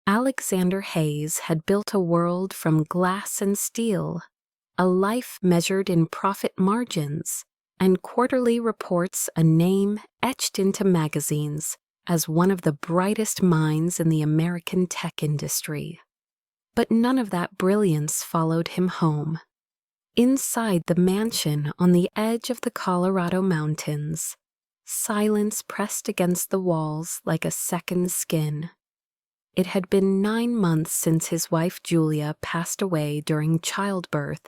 Alexander Hayes had built a world from glass and steel, a life measured in profit margins, and quarterly reports, a name etched into magazines as one of the brightest minds in the American tech industry. But none of that brilliance followed him home. Inside the mansion on the edge of the Colorado mountains, silence pressed against the walls like a second skin. It had been 9 months since his wife Julia passed away during childbirth,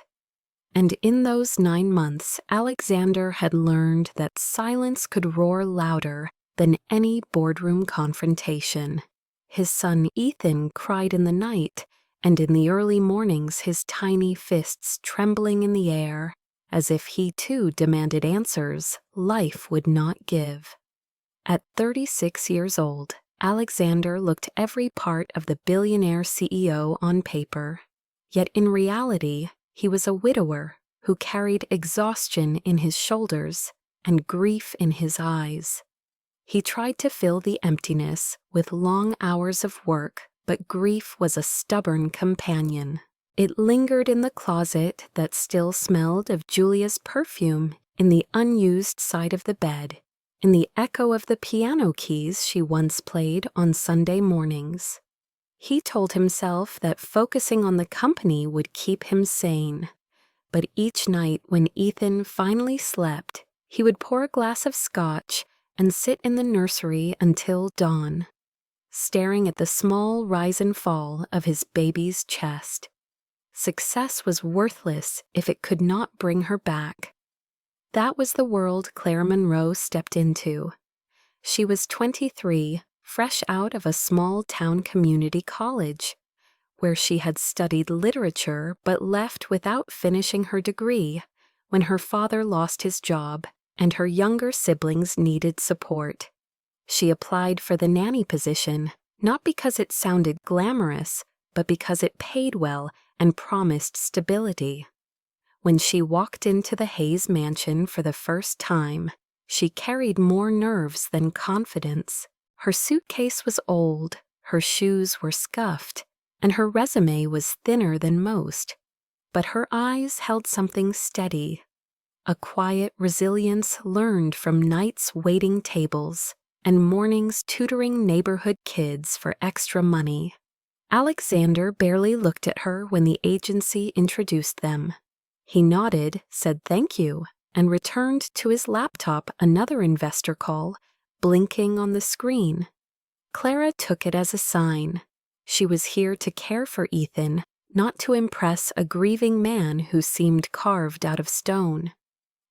and in those 9 months Alexander had learned that silence could roar louder than any boardroom confrontation. His son Ethan cried in the night, and in the early mornings his tiny fists trembling in the air, as if he too demanded answers life would not give. At 36 years old, Alexander looked every part of the billionaire CEO on paper, yet in reality he was a widower who carried exhaustion in his shoulders and grief in his eyes. He tried to fill the emptiness with long hours of work, but grief was a stubborn companion. It lingered in the closet that still smelled of Julia's perfume, in the unused side of the bed, in the echo of the piano keys she once played on Sunday mornings. He told himself that focusing on the company would keep him sane, but each night when Ethan finally slept, he would pour a glass of scotch and sit in the nursery until dawn, staring at the small rise and fall of his baby's chest. Success was worthless if it could not bring her back. That was the world Clara Monroe stepped into. She was 23, fresh out of a small-town community college, where she had studied literature but left without finishing her degree when her father lost his job and her younger siblings needed support. She applied for the nanny position, not because it sounded glamorous, but because it paid well and promised stability. When she walked into the Hayes mansion for the first time, she carried more nerves than confidence. Her suitcase was old, her shoes were scuffed, and her resume was thinner than most. But her eyes held something steady, a quiet resilience learned from nights waiting tables and mornings tutoring neighborhood kids for extra money. Alexander barely looked at her when the agency introduced them. He nodded, said thank you, and returned to his laptop another investor call, blinking on the screen. Clara took it as a sign. She was here to care for Ethan, not to impress a grieving man who seemed carved out of stone.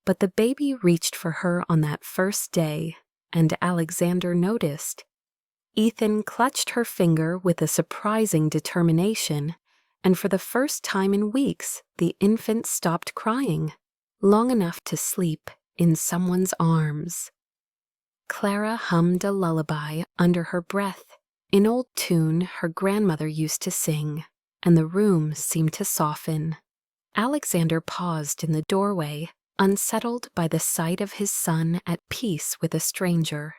But the baby reached for her on that first day, and Alexander noticed. Ethan clutched her finger with a surprising determination, and for the first time in weeks, the infant stopped crying, long enough to sleep in someone's arms. Clara hummed a lullaby under her breath, an old tune her grandmother used to sing, and the room seemed to soften. Alexander paused in the doorway, unsettled by the sight of his son at peace with a stranger.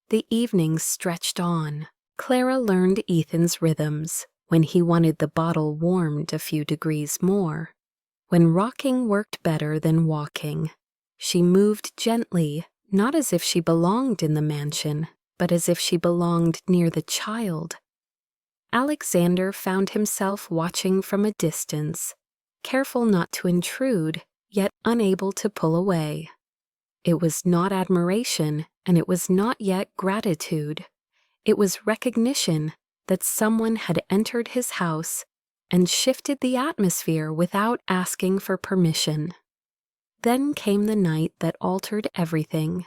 The evenings stretched on. Clara learned Ethan's rhythms, when he wanted the bottle warmed a few degrees more, when rocking worked better than walking. She moved gently, not as if she belonged in the mansion, but as if she belonged near the child. Alexander found himself watching from a distance, careful not to intrude, yet unable to pull away. It was not admiration, and it was not yet gratitude. It was recognition that someone had entered his house and shifted the atmosphere without asking for permission. Then came the night that altered everything.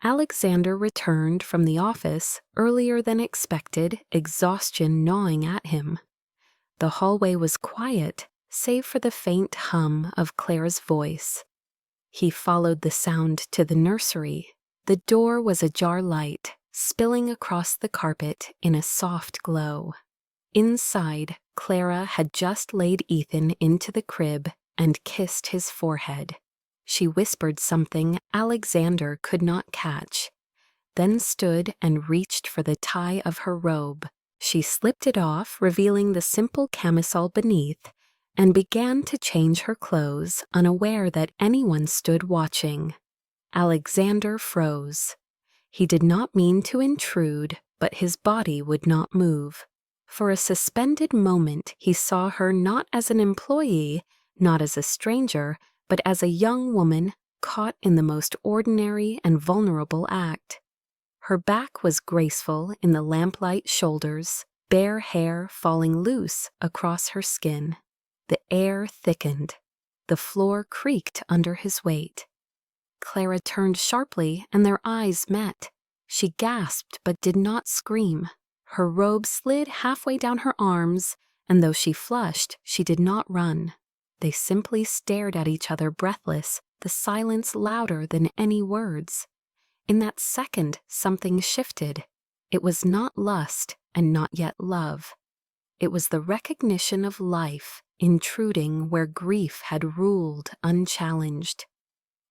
Alexander returned from the office earlier than expected, exhaustion gnawing at him. The hallway was quiet, save for the faint hum of Clara's voice. He followed the sound to the nursery. The door was a jar light, spilling across the carpet in a soft glow. Inside, Clara had just laid Ethan into the crib and kissed his forehead. She whispered something Alexander could not catch, then stood and reached for the tie of her robe, She slipped it off, revealing the simple camisole beneath, and began to change her clothes, unaware that anyone stood watching. Alexander froze. He did not mean to intrude, but his body would not move. For a suspended moment, he saw her not as an employee, not as a stranger, but as a young woman caught in the most ordinary and vulnerable act. Her back was graceful in the lamplight shoulders, bare hair falling loose across her skin. The air thickened. The floor creaked under his weight. Clara turned sharply, and their eyes met. She gasped but did not scream. Her robe slid halfway down her arms, and though she flushed, she did not run. They simply stared at each other breathless, the silence louder than any words. In that second, something shifted. It was not lust and not yet love. It was the recognition of life intruding where grief had ruled unchallenged.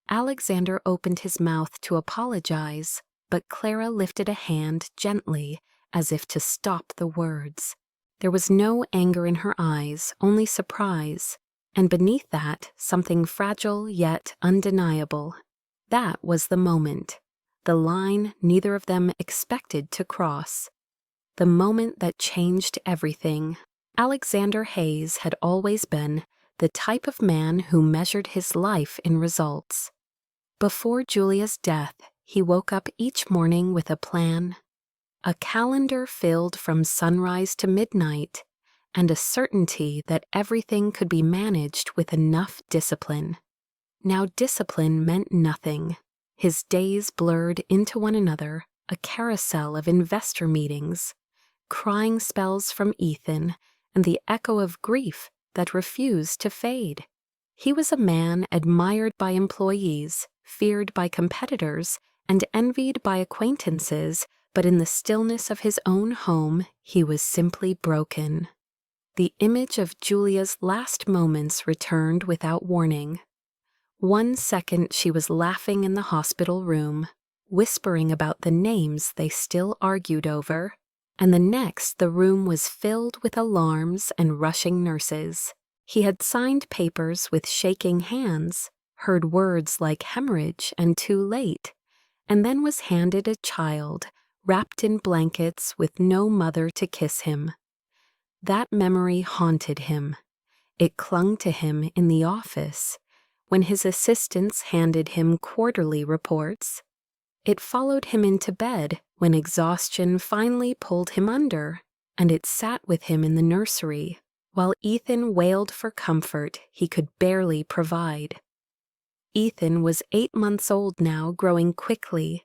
Alexander opened his mouth to apologize, but Clara lifted a hand gently, as if to stop the words. There was no anger in her eyes, only surprise, and beneath that, something fragile yet undeniable. That was the moment, the line neither of them expected to cross. The moment that changed everything. Alexander Hayes had always been the type of man who measured his life in results. Before Julia's death, he woke up each morning with a plan, a calendar filled from sunrise to midnight, and a certainty that everything could be managed with enough discipline. Now discipline meant nothing. His days blurred into one another, a carousel of investor meetings, crying spells from Ethan, and the echo of grief that refused to fade. He was a man admired by employees, feared by competitors, and envied by acquaintances, but in the stillness of his own home, he was simply broken. The image of Julia's last moments returned without warning. 1 second she was laughing in the hospital room, whispering about the names they still argued over, and the next the room was filled with alarms and rushing nurses. He had signed papers with shaking hands, heard words like hemorrhage and too late, and then was handed a child, wrapped in blankets with no mother to kiss him. That memory haunted him. It clung to him in the office, when his assistants handed him quarterly reports. It followed him into bed when exhaustion finally pulled him under, and it sat with him in the nursery, while Ethan wailed for comfort he could barely provide. Ethan was 8 months old now, growing quickly,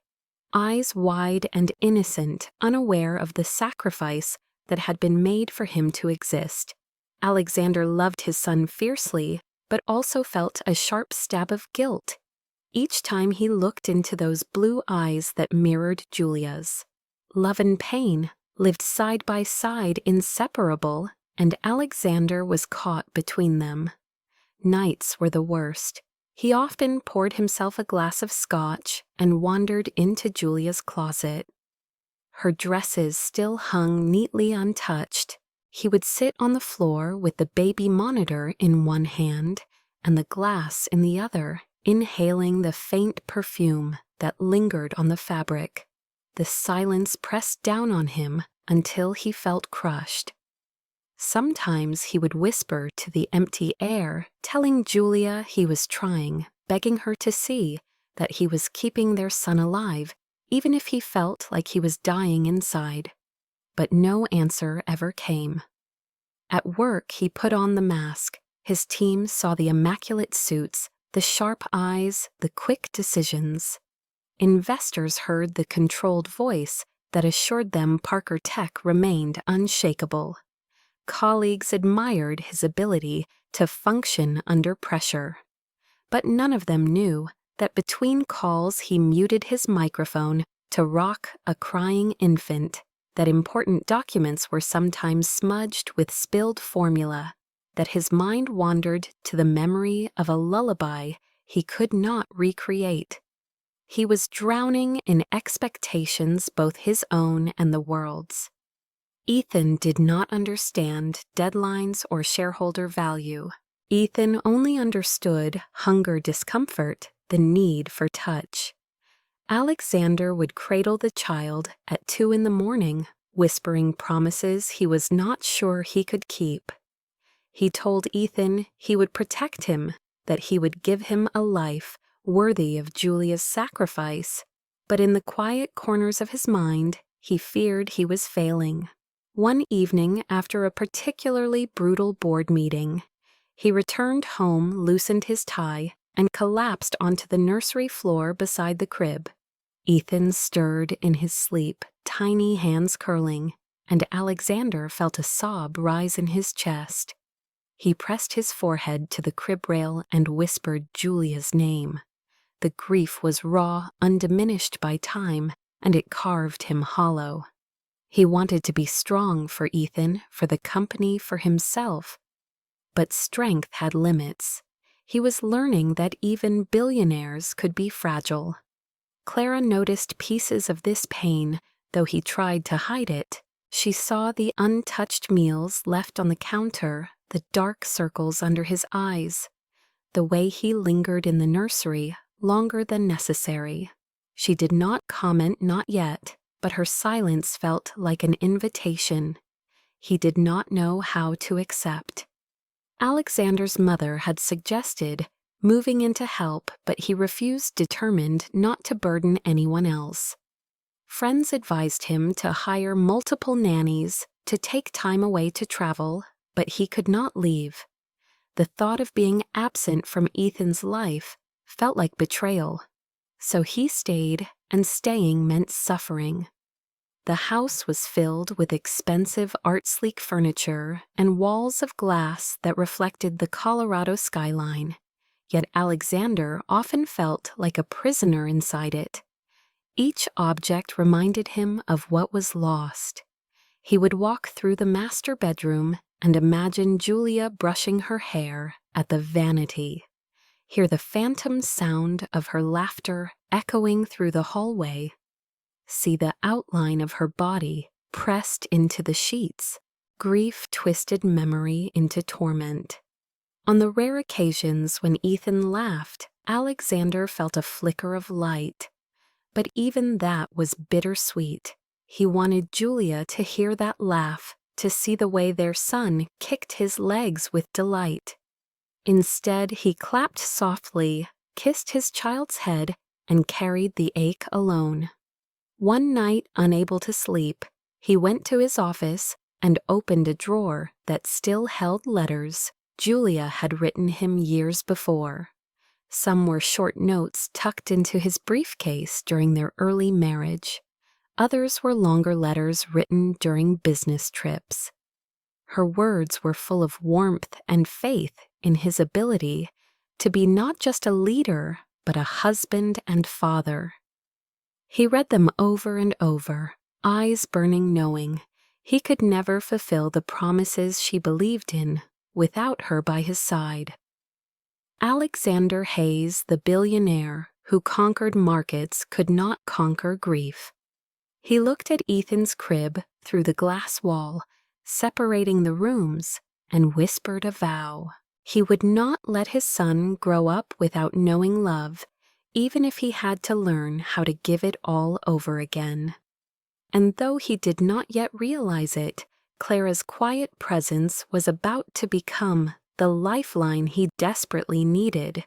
eyes wide and innocent, unaware of the sacrifice that had been made for him to exist. Alexander loved his son fiercely, but also felt a sharp stab of guilt each time he looked into those blue eyes that mirrored Julia's. Love and pain lived side by side, inseparable, and Alexander was caught between them. Nights were the worst. He often poured himself a glass of scotch and wandered into Julia's closet. Her dresses still hung neatly untouched. He would sit on the floor with the baby monitor in one hand and the glass in the other, inhaling the faint perfume that lingered on the fabric. The silence pressed down on him until he felt crushed. Sometimes he would whisper to the empty air, telling Julia he was trying, begging her to see that he was keeping their son alive, even if he felt like he was dying inside. But no answer ever came. At work, he put on the mask. His team saw the immaculate suits, the sharp eyes, the quick decisions. Investors heard the controlled voice that assured them Parker Tech remained unshakable. Colleagues admired his ability to function under pressure. But none of them knew that between calls he muted his microphone to rock a crying infant, that important documents were sometimes smudged with spilled formula, that his mind wandered to the memory of a lullaby he could not recreate. He was drowning in expectations, both his own and the world's. Ethan did not understand deadlines or shareholder value. Ethan only understood hunger discomfort, the need for touch. Alexander would cradle the child at 2 in the morning, whispering promises he was not sure he could keep. He told Ethan he would protect him, that he would give him a life worthy of Julia's sacrifice, but in the quiet corners of his mind, he feared he was failing. One evening, after a particularly brutal board meeting, he returned home, loosened his tie, and collapsed onto the nursery floor beside the crib. Ethan stirred in his sleep, tiny hands curling, and Alexander felt a sob rise in his chest. He pressed his forehead to the crib rail and whispered Julia's name. The grief was raw, undiminished by time, and it carved him hollow. He wanted to be strong for Ethan, for the company, for himself. But strength had limits. He was learning that even billionaires could be fragile. Clara noticed pieces of this pain, though he tried to hide it. She saw the untouched meals left on the counter, the dark circles under his eyes, the way he lingered in the nursery longer than necessary. She did not comment, not yet, but her silence felt like an invitation. He did not know how to accept. Alexander's mother had suggested moving in to help, but he refused, determined not to burden anyone else. Friends advised him to hire multiple nannies, to take time away to travel, but he could not leave. The thought of being absent from Ethan's life felt like betrayal. So he stayed, and staying meant suffering. The house was filled with expensive art-sleek furniture and walls of glass that reflected the Colorado skyline, yet Alexander often felt like a prisoner inside it. Each object reminded him of what was lost. He would walk through the master bedroom and imagine Julia brushing her hair at the vanity, hear the phantom sound of her laughter echoing through the hallway, see the outline of her body pressed into the sheets. Grief twisted memory into torment. On the rare occasions when Ethan laughed, Alexander felt a flicker of light. But even that was bittersweet. He wanted Julia to hear that laugh, to see the way their son kicked his legs with delight. Instead, he clapped softly, kissed his child's head, and carried the ache alone. One night, unable to sleep, he went to his office and opened a drawer that still held letters Julia had written him years before. Some were short notes tucked into his briefcase during their early marriage. Others were longer letters written during business trips. Her words were full of warmth and faith in his ability to be not just a leader, but a husband and father. He read them over and over, eyes burning, knowing he could never fulfill the promises she believed in without her by his side. Alexander Hayes, the billionaire who conquered markets, could not conquer grief. He looked at Ethan's crib through the glass wall, separating the rooms, and whispered a vow. He would not let his son grow up without knowing love, even if he had to learn how to give it all over again. And though he did not yet realize it, Clara's quiet presence was about to become the lifeline he desperately needed.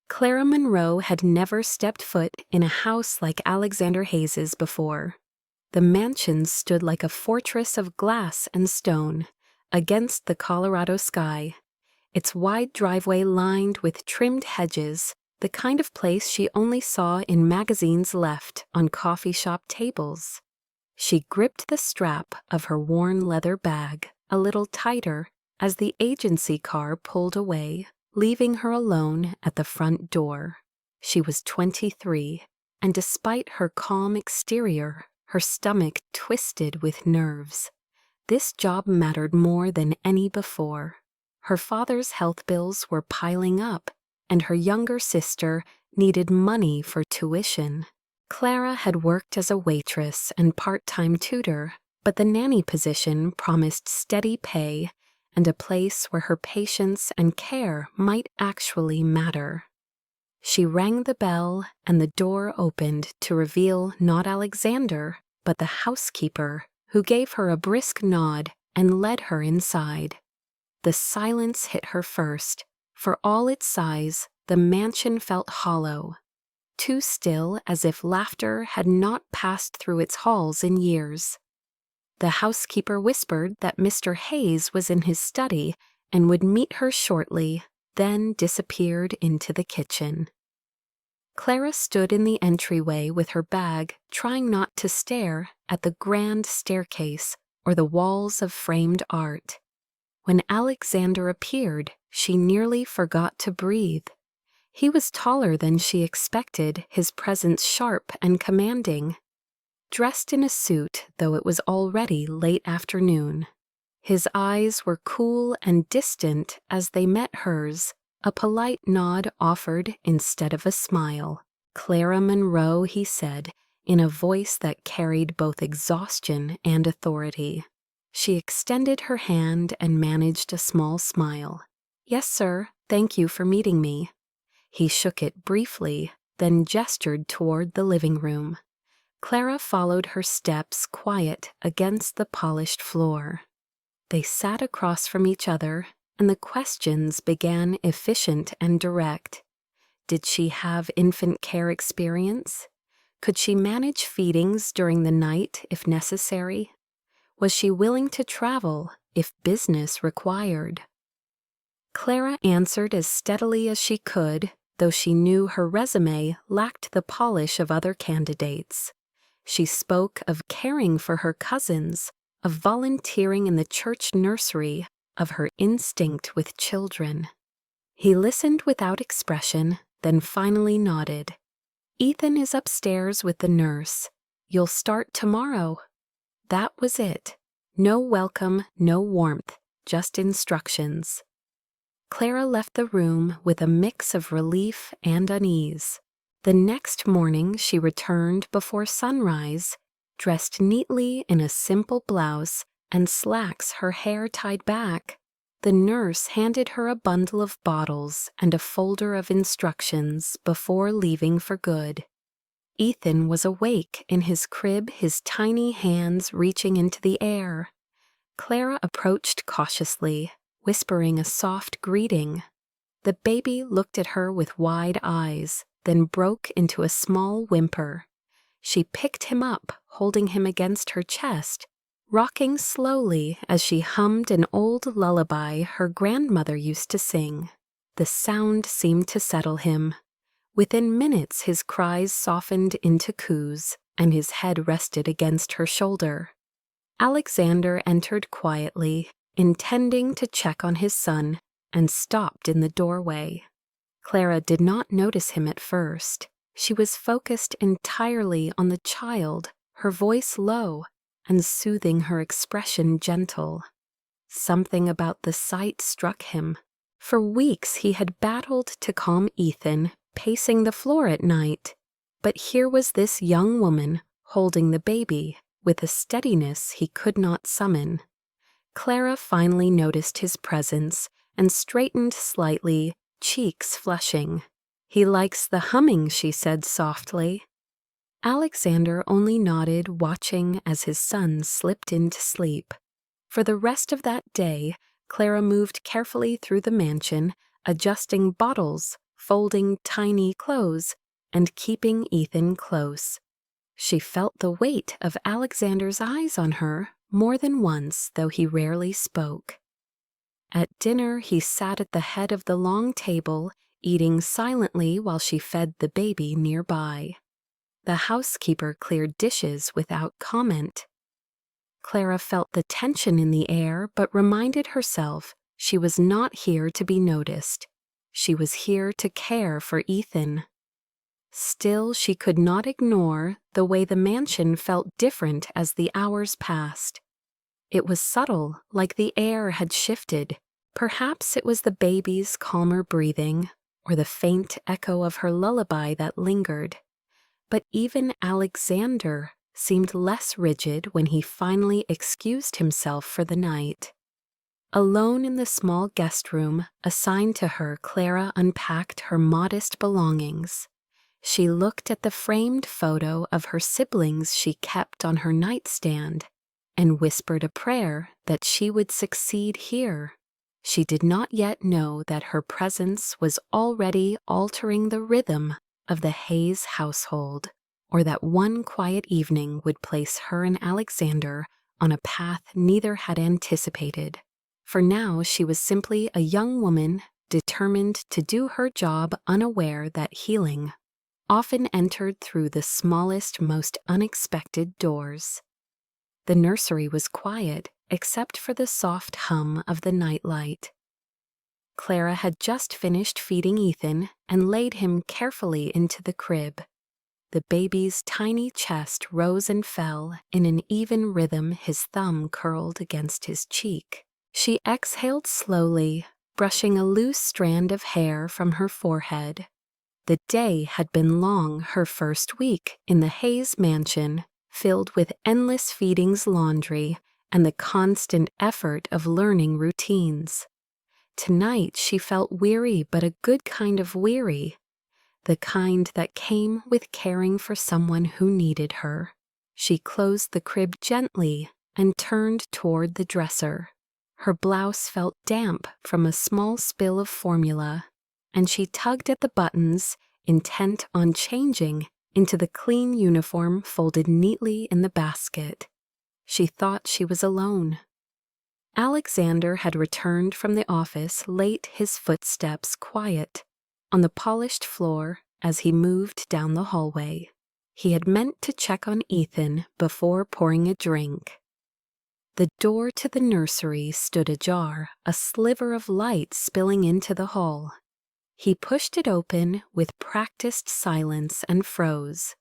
Clara Monroe had never stepped foot in a house like Alexander Hayes's before. The mansion stood like a fortress of glass and stone against the Colorado sky, its wide driveway lined with trimmed hedges, the kind of place she only saw in magazines left on coffee shop tables. She gripped the strap of her worn leather bag a little tighter as the agency car pulled away, leaving her alone at the front door. She was 23, and despite her calm exterior, her stomach twisted with nerves. This job mattered more than any before. Her father's health bills were piling up, and her younger sister needed money for tuition. Clara had worked as a waitress and part-time tutor, but the nanny position promised steady pay and a place where her patience and care might actually matter. She rang the bell, and the door opened to reveal not Alexander, but the housekeeper, who gave her a brisk nod and led her inside. The silence hit her first. For all its size, the mansion felt hollow, too still, as if laughter had not passed through its halls in years. The housekeeper whispered that Mr. Hayes was in his study and would meet her shortly, then disappeared into the kitchen. Clara stood in the entryway with her bag, trying not to stare at the grand staircase or the walls of framed art. When Alexander appeared, she nearly forgot to breathe. He was taller than she expected, his presence sharp and commanding. Dressed in a suit, though it was already late afternoon. His eyes were cool and distant as they met hers, a polite nod offered instead of a smile. "Clara Monroe," he said, in a voice that carried both exhaustion and authority. She extended her hand and managed a small smile. "Yes, sir. Thank you for meeting me." He shook it briefly, then gestured toward the living room. Clara followed her steps, quiet against the polished floor. They sat across from each other, and the questions began efficient and direct. Did she have infant care experience? Could she manage feedings during the night if necessary? Was she willing to travel if business required? Clara answered as steadily as she could, though she knew her resume lacked the polish of other candidates. She spoke of caring for her cousins, of volunteering in the church nursery, of her instinct with children. He listened without expression, then finally nodded. "Ethan is upstairs with the nurse. You'll start tomorrow." That was it. No welcome, no warmth, just instructions. Clara left the room with a mix of relief and unease. The next morning she returned before sunrise, dressed neatly in a simple blouse and slacks, her hair tied back. The nurse handed her a bundle of bottles and a folder of instructions before leaving for good. Ethan was awake in his crib, his tiny hands reaching into the air. Clara approached cautiously, whispering a soft greeting. The baby looked at her with wide eyes, then broke into a small whimper. She picked him up, holding him against her chest, rocking slowly as she hummed an old lullaby her grandmother used to sing. The sound seemed to settle him. Within minutes his cries softened into coos, and his head rested against her shoulder. Alexander entered quietly, intending to check on his son, and stopped in the doorway. Clara did not notice him at first. She was focused entirely on the child, her voice low, and soothing, her expression gentle. Something about the sight struck him. For weeks he had battled to calm Ethan, pacing the floor at night. But here was this young woman, holding the baby, with a steadiness he could not summon. Clara finally noticed his presence and straightened slightly, cheeks flushing. "He likes the humming," she said softly. Alexander only nodded, watching as his son slipped into sleep. For the rest of that day, Clara moved carefully through the mansion, adjusting bottles, folding tiny clothes, and keeping Ethan close. She felt the weight of Alexander's eyes on her more than once, though he rarely spoke. At dinner, he sat at the head of the long table, eating silently while she fed the baby nearby. The housekeeper cleared dishes without comment. Clara felt the tension in the air, but reminded herself she was not here to be noticed. She was here to care for Ethan. Still, she could not ignore the way the mansion felt different as the hours passed. It was subtle, like the air had shifted. Perhaps it was the baby's calmer breathing, or the faint echo of her lullaby that lingered. But even Alexander seemed less rigid when he finally excused himself for the night. Alone in the small guest room assigned to her, Clara unpacked her modest belongings. She looked at the framed photo of her siblings she kept on her nightstand and whispered a prayer that she would succeed here. She did not yet know that her presence was already altering the rhythm of the Hayes household, or that one quiet evening would place her and Alexander on a path neither had anticipated. For now she was simply a young woman determined to do her job, unaware that healing often entered through the smallest, most unexpected doors. The nursery was quiet, except for the soft hum of the nightlight. Clara had just finished feeding Ethan and laid him carefully into the crib. The baby's tiny chest rose and fell in an even rhythm, his thumb curled against his cheek. She exhaled slowly, brushing a loose strand of hair from her forehead. The day had been long, her first week in the Hayes mansion, filled with endless feedings, laundry, and the constant effort of learning routines. Tonight she felt weary, but a good kind of weary, the kind that came with caring for someone who needed her. She closed the crib gently and turned toward the dresser. Her blouse felt damp from a small spill of formula, and she tugged at the buttons, intent on changing into the clean uniform folded neatly in the basket. She thought she was alone. Alexander had returned from the office late, his footsteps quiet on the polished floor as he moved down the hallway. He had meant to check on Ethan before pouring a drink. The door to the nursery stood ajar, a sliver of light spilling into the hall. He pushed it open with practiced silence and froze.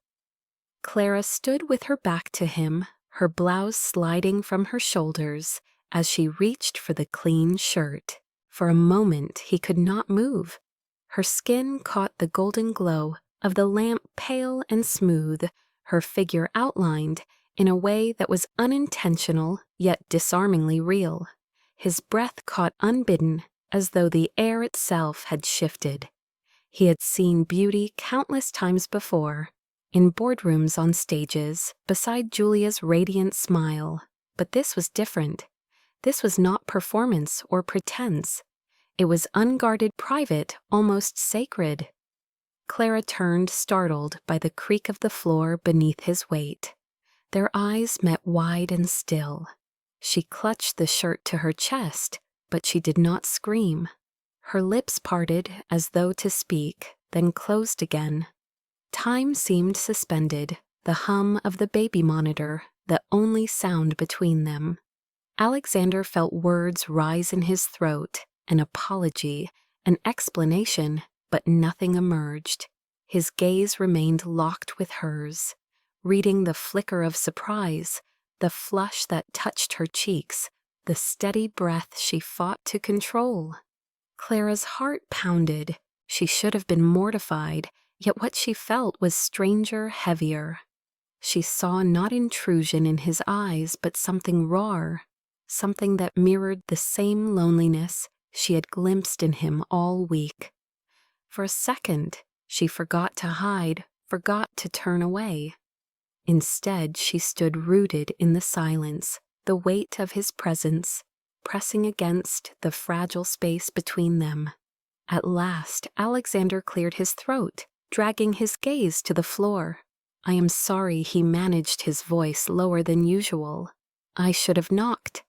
Clara stood with her back to him, her blouse sliding from her shoulders as she reached for the clean shirt. For a moment he could not move. Her skin caught the golden glow of the lamp, pale and smooth, her figure outlined in a way that was unintentional yet disarmingly real. His breath caught unbidden, as though the air itself had shifted. He had seen beauty countless times before, in boardrooms, on stages, beside Julia's radiant smile. But this was different. This was not performance or pretense. It was unguarded, private, almost sacred. Clara turned, startled by the creak of the floor beneath his weight. Their eyes met wide and still. She clutched the shirt to her chest, but she did not scream. Her lips parted as though to speak, then closed again. Time seemed suspended, the hum of the baby monitor, the only sound between them. Alexander felt words rise in his throat, an apology, an explanation, but nothing emerged. His gaze remained locked with hers, reading the flicker of surprise, the flush that touched her cheeks, the steady breath she fought to control. Clara's heart pounded. She should have been mortified, yet what she felt was stranger, heavier. She saw not intrusion in his eyes, but something raw, something that mirrored the same loneliness she had glimpsed in him all week. For a second, she forgot to hide, forgot to turn away. Instead, she stood rooted in the silence, the weight of his presence pressing against the fragile space between them. At last, Alexander cleared his throat, dragging his gaze to the floor. "I am sorry," he managed, his voice lower than usual. "I should have knocked."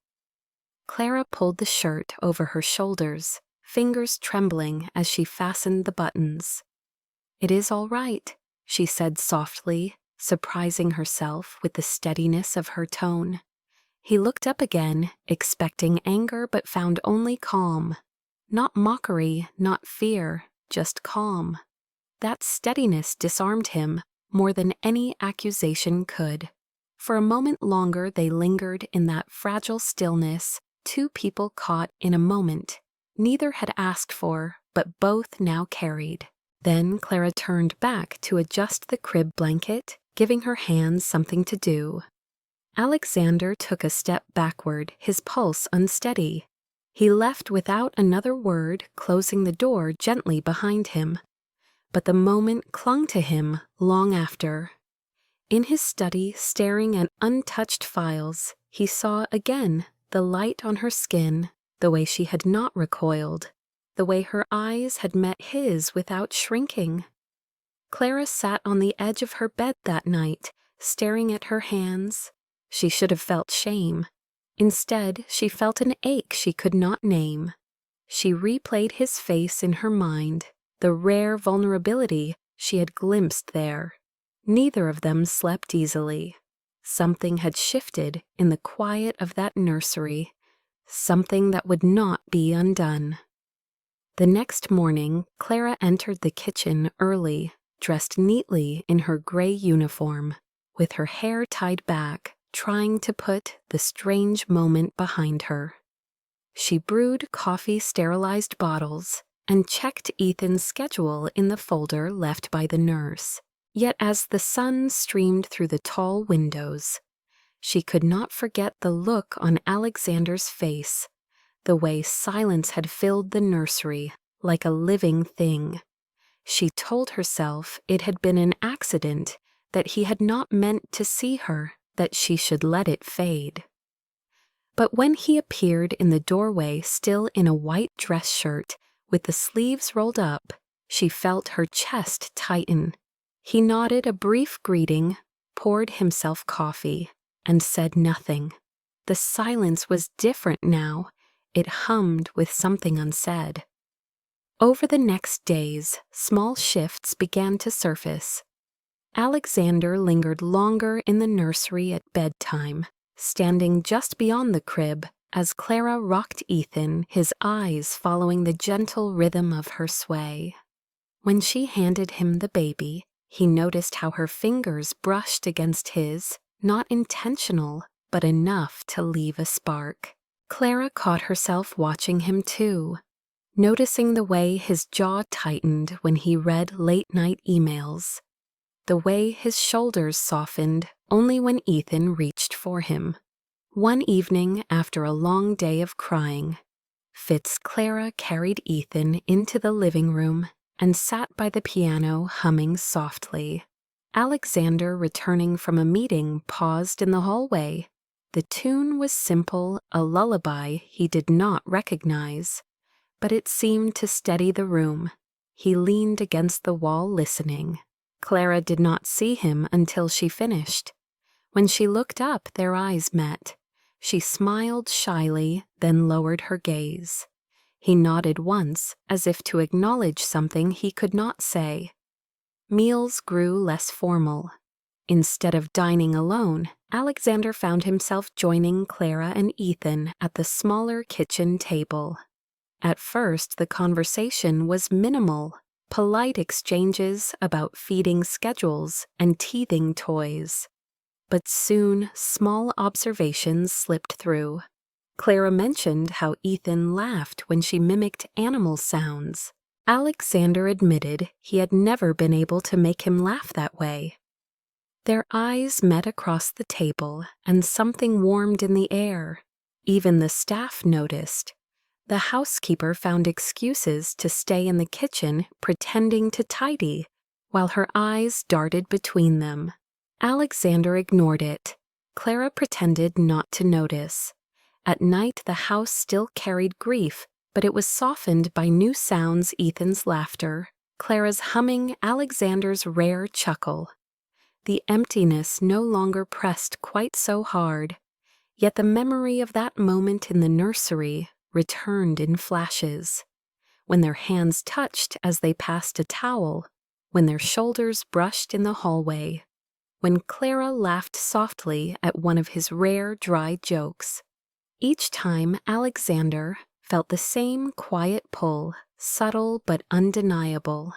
Clara pulled the shirt over her shoulders, fingers trembling as she fastened the buttons. "It is all right," she said softly, surprising herself with the steadiness of her tone. He looked up again, expecting anger, but found only calm. Not mockery, not fear, just calm. That steadiness disarmed him more than any accusation could. For a moment longer they lingered in that fragile stillness, two people caught in a moment neither had asked for, but both now carried. Then Clara turned back to adjust the crib blanket, giving her hands something to do. Alexander took a step backward, his pulse unsteady. He left without another word, closing the door gently behind him. But the moment clung to him long after. In his study, staring at untouched files, he saw again the light on her skin, the way she had not recoiled, the way her eyes had met his without shrinking. Clara sat on the edge of her bed that night, staring at her hands. She should have felt shame. Instead, she felt an ache she could not name. She replayed his face in her mind, the rare vulnerability she had glimpsed there. Neither of them slept easily. Something had shifted in the quiet of that nursery, something that would not be undone. The next morning, Clara entered the kitchen early, dressed neatly in her gray uniform, with her hair tied back, trying to put the strange moment behind her. She brewed coffee-sterilized bottles and checked Ethan's schedule in the folder left by the nurse. Yet as the sun streamed through the tall windows, she could not forget the look on Alexander's face, the way silence had filled the nursery like a living thing. She told herself it had been an accident, that he had not meant to see her, that she should let it fade. But when he appeared in the doorway still in a white dress shirt with the sleeves rolled up, she felt her chest tighten. He nodded a brief greeting, poured himself coffee, and said nothing. The silence was different now. It hummed with something unsaid. Over the next days, small shifts began to surface. Alexander lingered longer in the nursery at bedtime, standing just beyond the crib as Clara rocked Ethan, his eyes following the gentle rhythm of her sway. When she handed him the baby, he noticed how her fingers brushed against his, not intentional, but enough to leave a spark. Clara caught herself watching him too, noticing the way his jaw tightened when he read late-night emails, the way his shoulders softened only when Ethan reached for him. One evening, after a long day of crying, Clara carried Ethan into the living room and sat by the piano humming softly. Alexander, returning from a meeting, paused in the hallway. The tune was simple, a lullaby he did not recognize, but it seemed to steady the room. He leaned against the wall listening. Clara did not see him until she finished. When she looked up, their eyes met. She smiled shyly, then lowered her gaze. He nodded once, as if to acknowledge something he could not say. Meals grew less formal. Instead of dining alone, Alexander found himself joining Clara and Ethan at the smaller kitchen table. At first, the conversation was minimal, polite exchanges about feeding schedules and teething toys. But soon, small observations slipped through. Clara mentioned how Ethan laughed when she mimicked animal sounds. Alexander admitted he had never been able to make him laugh that way. Their eyes met across the table, and something warmed in the air. Even the staff noticed. The housekeeper found excuses to stay in the kitchen, pretending to tidy, while her eyes darted between them. Alexander ignored it. Clara pretended not to notice. At night, the house still carried grief, but it was softened by new sounds: Ethan's laughter, Clara's humming, Alexander's rare chuckle. The emptiness no longer pressed quite so hard, yet the memory of that moment in the nursery returned in flashes. When their hands touched as they passed a towel, when their shoulders brushed in the hallway, when Clara laughed softly at one of his rare dry jokes. Each time, Alexander felt the same quiet pull, subtle but undeniable.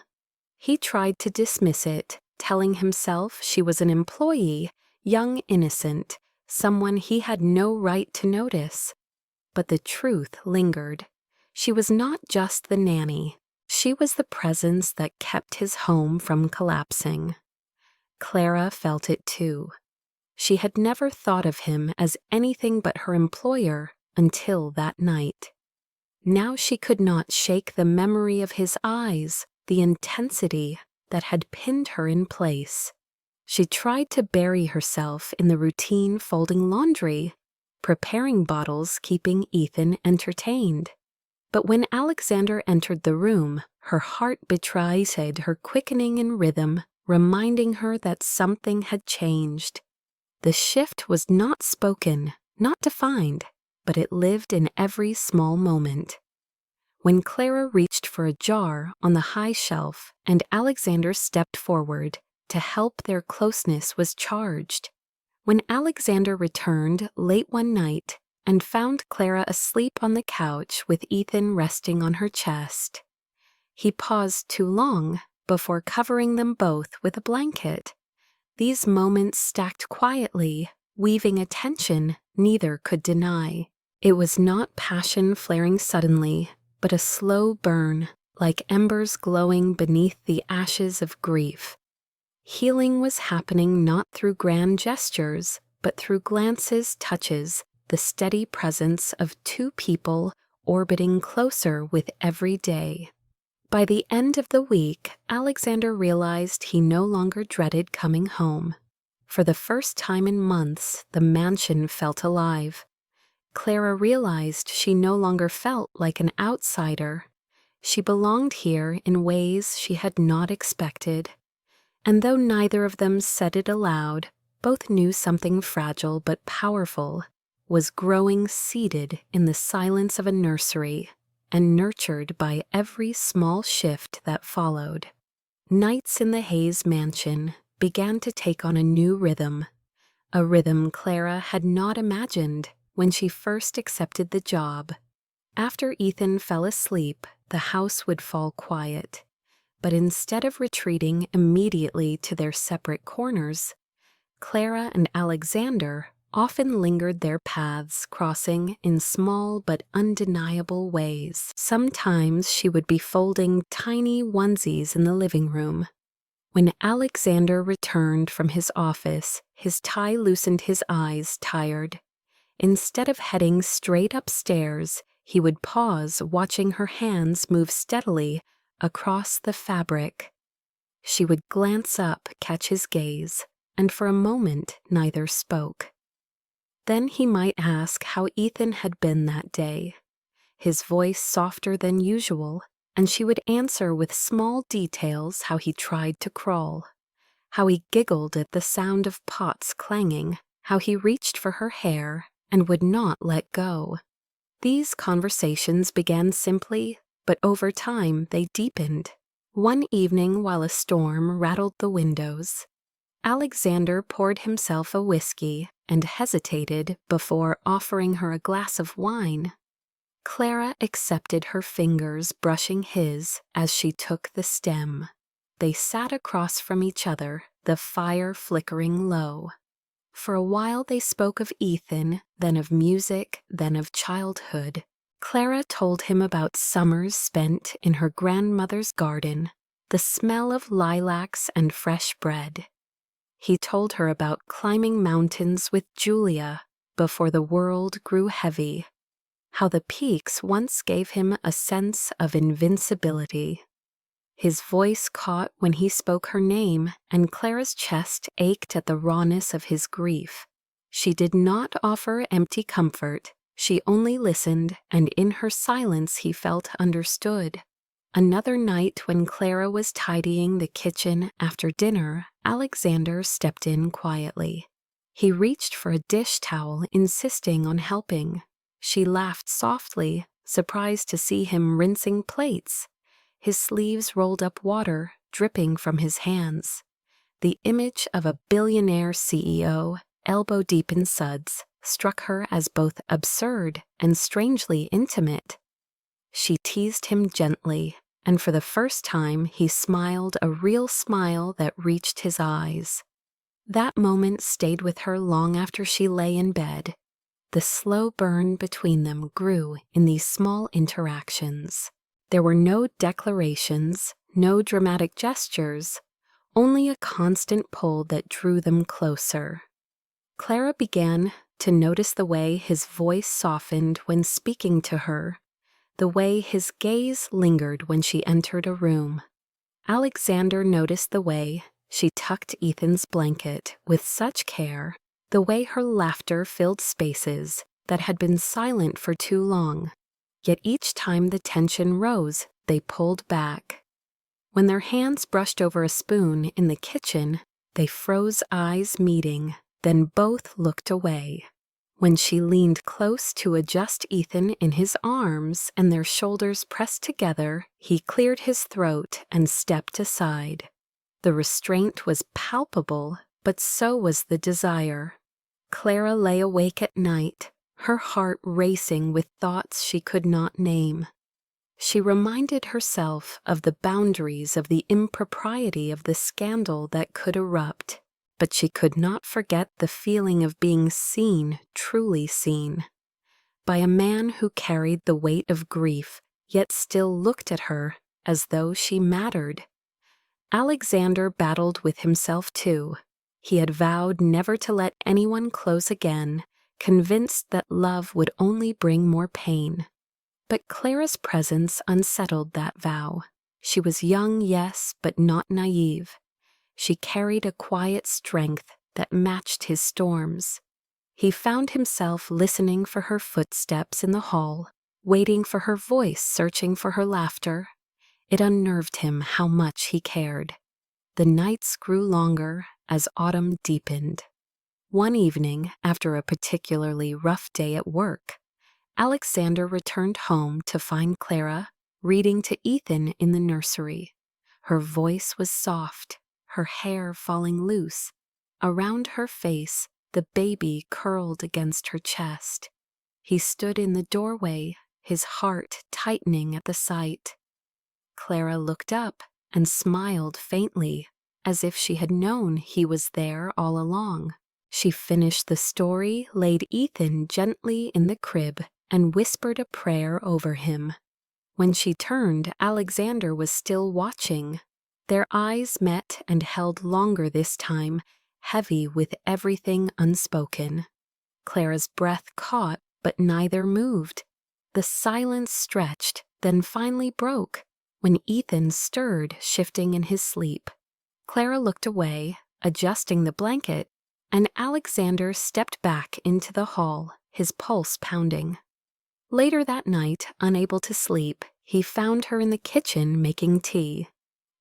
He tried to dismiss it, telling himself she was an employee, young, innocent, someone he had no right to notice. But the truth lingered. She was not just the nanny. She was the presence that kept his home from collapsing. Clara felt it too. She had never thought of him as anything but her employer until that night. Now she could not shake the memory of his eyes, the intensity that had pinned her in place. She tried to bury herself in the routine folding laundry, preparing bottles, keeping Ethan entertained. But when Alexander entered the room, her heart betrayed her quickening in rhythm, reminding her that something had changed. The shift was not spoken, not defined, but it lived in every small moment. When Clara reached for a jar on the high shelf and Alexander stepped forward to help, their closeness was charged. When Alexander returned late one night and found Clara asleep on the couch with Ethan resting on her chest, he paused too long before covering them both with a blanket. These moments stacked quietly, weaving a tension neither could deny. It was not passion flaring suddenly, but a slow burn, like embers glowing beneath the ashes of grief. Healing was happening not through grand gestures, but through glances, touches, the steady presence of two people orbiting closer with every day. By the end of the week, Alexander realized he no longer dreaded coming home. For the first time in months, the mansion felt alive. Clara realized she no longer felt like an outsider. She belonged here in ways she had not expected. And though neither of them said it aloud, both knew something fragile but powerful was growing, seated in the silence of a nursery and nurtured by every small shift that followed. Nights in the Hayes mansion began to take on a new rhythm, a rhythm Clara had not imagined when she first accepted the job. After Ethan fell asleep, the house would fall quiet. But instead of retreating immediately to their separate corners, Clara and Alexander often lingered, their paths crossing in small but undeniable ways. Sometimes she would be folding tiny onesies in the living room. When Alexander returned from his office, his tie loosened, his eyes tired. Instead of heading straight upstairs, he would pause, watching her hands move steadily across the fabric. She would glance up, catch his gaze, and for a moment neither spoke. Then he might ask how Ethan had been that day, his voice softer than usual, and she would answer with small details: how he tried to crawl, how he giggled at the sound of pots clanging, how he reached for her hair and would not let go. These conversations began simply, but over time they deepened. One evening, while a storm rattled the windows, Alexander poured himself a whiskey and hesitated before offering her a glass of wine. Clara accepted, her fingers brushing his as she took the stem. They sat across from each other, the fire flickering low. For a while they spoke of Ethan, then of music, then of childhood. Clara told him about summers spent in her grandmother's garden, the smell of lilacs and fresh bread. He told her about climbing mountains with Julia before the world grew heavy, how the peaks once gave him a sense of invincibility. His voice caught when he spoke her name, and Clara's chest ached at the rawness of his grief. She did not offer empty comfort. She only listened, and in her silence he felt understood. Another night, when Clara was tidying the kitchen after dinner, Alexander stepped in quietly. He reached for a dish towel, insisting on helping. She laughed softly, surprised to see him rinsing plates. His sleeves rolled up, water dripping from his hands. The image of a billionaire CEO, elbow deep in suds, struck her as both absurd and strangely intimate. She teased him gently, and for the first time he smiled, a real smile that reached his eyes. That moment stayed with her long after she lay in bed. The slow burn between them grew in these small interactions. There were no declarations, no dramatic gestures, only a constant pull that drew them closer. Clara began to notice the way his voice softened when speaking to her, the way his gaze lingered when she entered a room. Alexander noticed the way she tucked Ethan's blanket with such care, the way her laughter filled spaces that had been silent for too long. Yet each time the tension rose, they pulled back. When their hands brushed over a spoon in the kitchen, they froze, eyes meeting, then both looked away. When she leaned close to adjust Ethan in his arms and their shoulders pressed together, he cleared his throat and stepped aside. The restraint was palpable, but so was the desire. Clara lay awake at night, her heart racing with thoughts she could not name. She reminded herself of the boundaries of the impropriety of the scandal that could erupt, but she could not forget the feeling of being seen, truly seen, by a man who carried the weight of grief, yet still looked at her as though she mattered. Alexander battled with himself too. He had vowed never to let anyone close again, convinced that love would only bring more pain. But Clara's presence unsettled that vow. She was young, yes, but not naive. She carried a quiet strength that matched his storms. He found himself listening for her footsteps in the hall, waiting for her voice, searching for her laughter. It unnerved him how much he cared. The nights grew longer as autumn deepened. One evening, after a particularly rough day at work, Alexander returned home to find Clara reading to Ethan in the nursery. Her voice was soft, her hair falling loose. Around her face, the baby curled against her chest. He stood in the doorway, his heart tightening at the sight. Clara looked up and smiled faintly, as if she had known he was there all along. She finished the story, laid Ethan gently in the crib, and whispered a prayer over him. When she turned, Alexander was still watching. Their eyes met and held longer this time, heavy with everything unspoken. Clara's breath caught, but neither moved. The silence stretched, then finally broke, when Ethan stirred, shifting in his sleep. Clara looked away, adjusting the blanket, and Alexander stepped back into the hall, his pulse pounding. Later that night, unable to sleep, he found her in the kitchen making tea.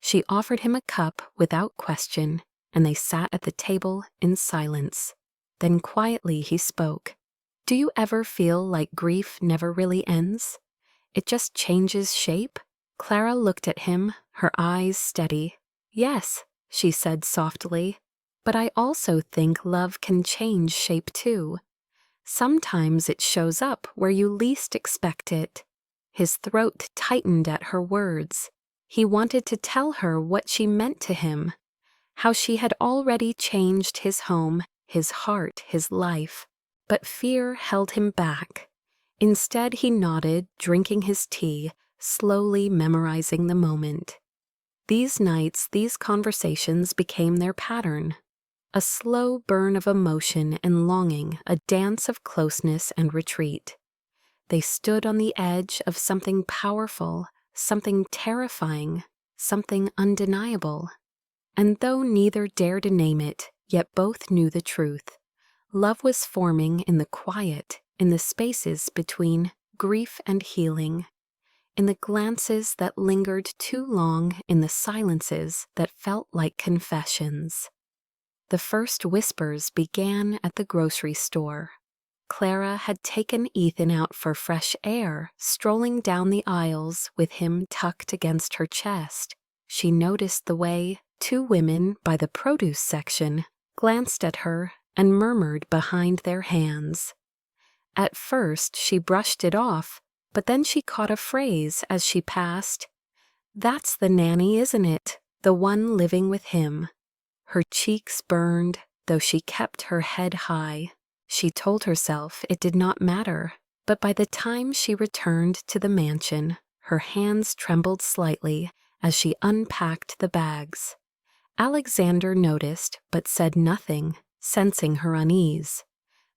She offered him a cup without question, and they sat at the table in silence. Then quietly he spoke. "Do you ever feel like grief never really ends? It just changes shape?" Clara looked at him, her eyes steady. "Yes," she said softly, "but I also think love can change shape too. Sometimes it shows up where you least expect it." His throat tightened at her words. He wanted to tell her what she meant to him, how she had already changed his home, his heart, his life. But fear held him back. Instead, he nodded, drinking his tea, slowly memorizing the moment. These nights, these conversations became their pattern. A slow burn of emotion and longing, a dance of closeness and retreat. They stood on the edge of something powerful, something terrifying, something undeniable. And though neither dared to name it, yet both knew the truth. Love was forming in the quiet, in the spaces between grief and healing, in the glances that lingered too long, in the silences that felt like confessions. The first whispers began at the grocery store. Clara had taken Ethan out for fresh air, strolling down the aisles with him tucked against her chest. She noticed the way two women by the produce section glanced at her and murmured behind their hands. At first she brushed it off, but then she caught a phrase as she passed. "That's the nanny, isn't it? The one living with him." Her cheeks burned, though she kept her head high. She told herself it did not matter, but by the time she returned to the mansion, her hands trembled slightly as she unpacked the bags. Alexander noticed but said nothing, sensing her unease.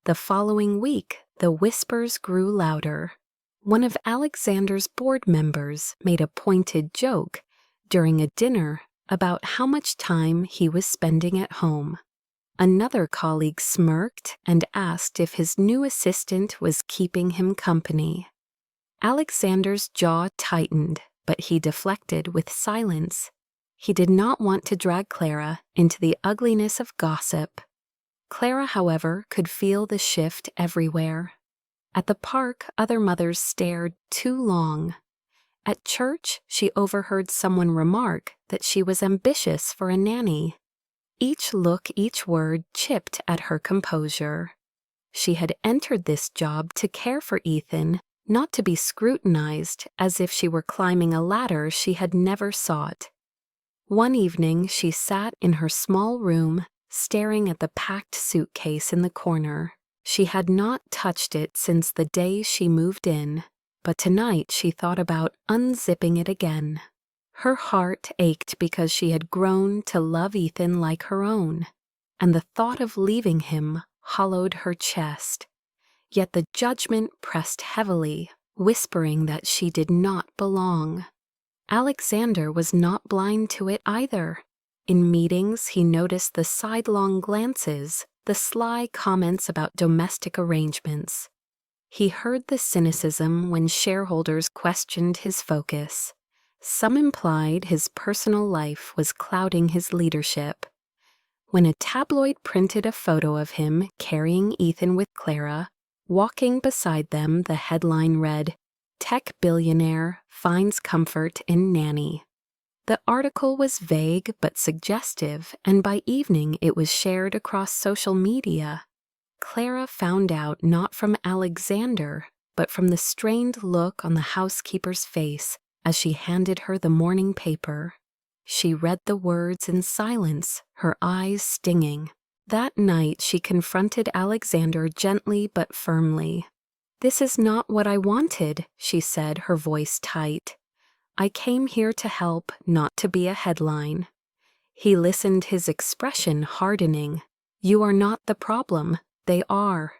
The following week, the whispers grew louder. One of Alexander's board members made a pointed joke during a dinner about how much time he was spending at home. Another colleague smirked and asked if his new assistant was keeping him company. Alexander's jaw tightened, but he deflected with silence. He did not want to drag Clara into the ugliness of gossip. Clara, however, could feel the shift everywhere. At the park, other mothers stared too long. At church, she overheard someone remark that she was ambitious for a nanny. Each look, each word chipped at her composure. She had entered this job to care for Ethan, not to be scrutinized as if she were climbing a ladder she had never sought. One evening, she sat in her small room, staring at the packed suitcase in the corner. She had not touched it since the day she moved in, but tonight she thought about unzipping it again. Her heart ached because she had grown to love Ethan like her own, and the thought of leaving him hollowed her chest. Yet the judgment pressed heavily, whispering that she did not belong. Alexander was not blind to it either. In meetings, he noticed the sidelong glances, the sly comments about domestic arrangements. He heard the cynicism when shareholders questioned his focus. Some implied his personal life was clouding his leadership. When a tabloid printed a photo of him carrying Ethan with Clara, walking beside them, the headline read, "Tech Billionaire Finds Comfort in Nanny." The article was vague but suggestive, and by evening it was shared across social media. Clara found out not from Alexander, but from the strained look on the housekeeper's face as she handed her the morning paper. She read the words in silence, her eyes stinging. That night she confronted Alexander gently but firmly. "This is not what I wanted," she said, her voice tight. "I came here to help, not to be a headline." He listened, his expression hardening. "You are not the problem, they are."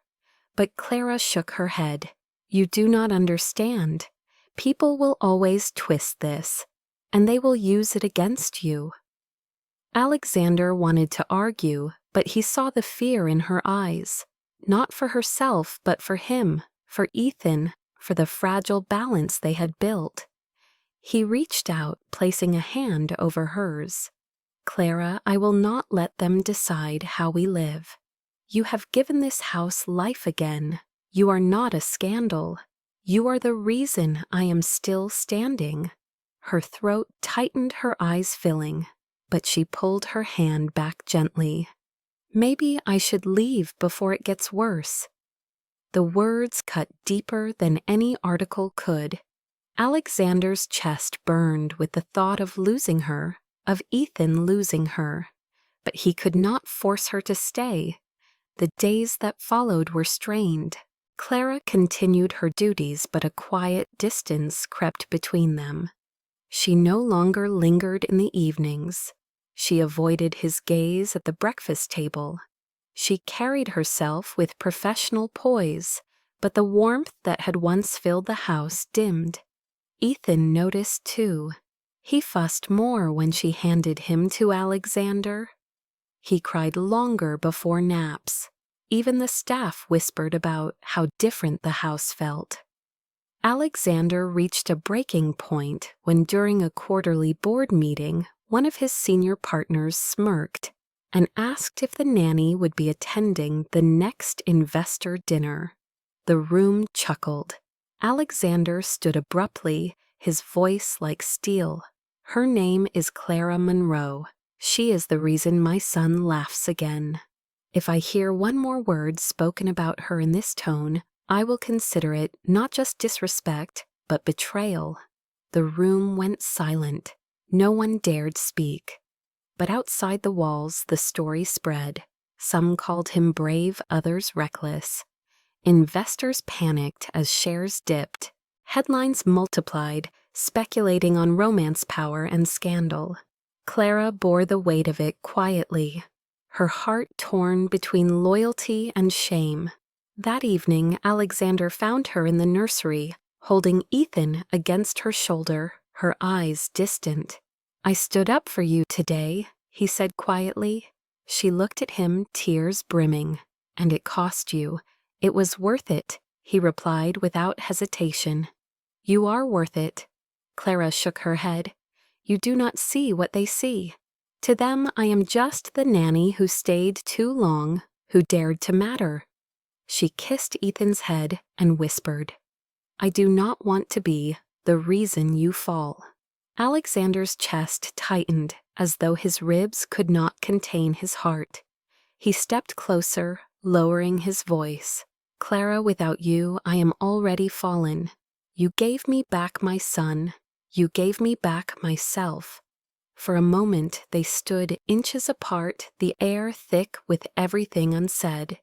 But Clara shook her head. "You do not understand. People will always twist this, and they will use it against you." Alexander wanted to argue, but he saw the fear in her eyes, not for herself, but for him, for Ethan, for the fragile balance they had built. He reached out, placing a hand over hers. "Clara, I will not let them decide how we live. You have given this house life again. You are not a scandal. You are the reason I am still standing." Her throat tightened, her eyes filling, but she pulled her hand back gently. "Maybe I should leave before it gets worse." The words cut deeper than any article could. Alexander's chest burned with the thought of losing her, of Ethan losing her. But he could not force her to stay. The days that followed were strained. Clara continued her duties, but a quiet distance crept between them. She no longer lingered in the evenings. She avoided his gaze at the breakfast table. She carried herself with professional poise, but the warmth that had once filled the house dimmed. Ethan noticed too. He fussed more when she handed him to Alexander. He cried longer before naps. Even the staff whispered about how different the house felt. Alexander reached a breaking point when, during a quarterly board meeting, one of his senior partners smirked and asked if the nanny would be attending the next investor dinner. The room chuckled. Alexander stood abruptly, his voice like steel. "Her name is Clara Monroe. She is the reason my son laughs again. If I hear one more word spoken about her in this tone, I will consider it not just disrespect, but betrayal." The room went silent. No one dared speak. But outside the walls, the story spread. Some called him brave, others reckless. Investors panicked as shares dipped. Headlines multiplied, speculating on romance power and scandal. Clara bore the weight of it quietly, her heart torn between loyalty and shame. That evening, Alexander found her in the nursery, holding Ethan against her shoulder, her eyes distant. "I stood up for you today," he said quietly. She looked at him, tears brimming. "And it cost you. It was worth it," he replied without hesitation. "You are worth it." Clara shook her head. "You do not see what they see. To them I am just the nanny who stayed too long, who dared to matter." She kissed Ethan's head and whispered, "I do not want to be the reason you fall." Alexander's chest tightened as though his ribs could not contain his heart. He stepped closer, lowering his voice. "Clara, without you, I am already fallen. You gave me back my son. You gave me back myself." For a moment they stood inches apart, the air thick with everything unsaid.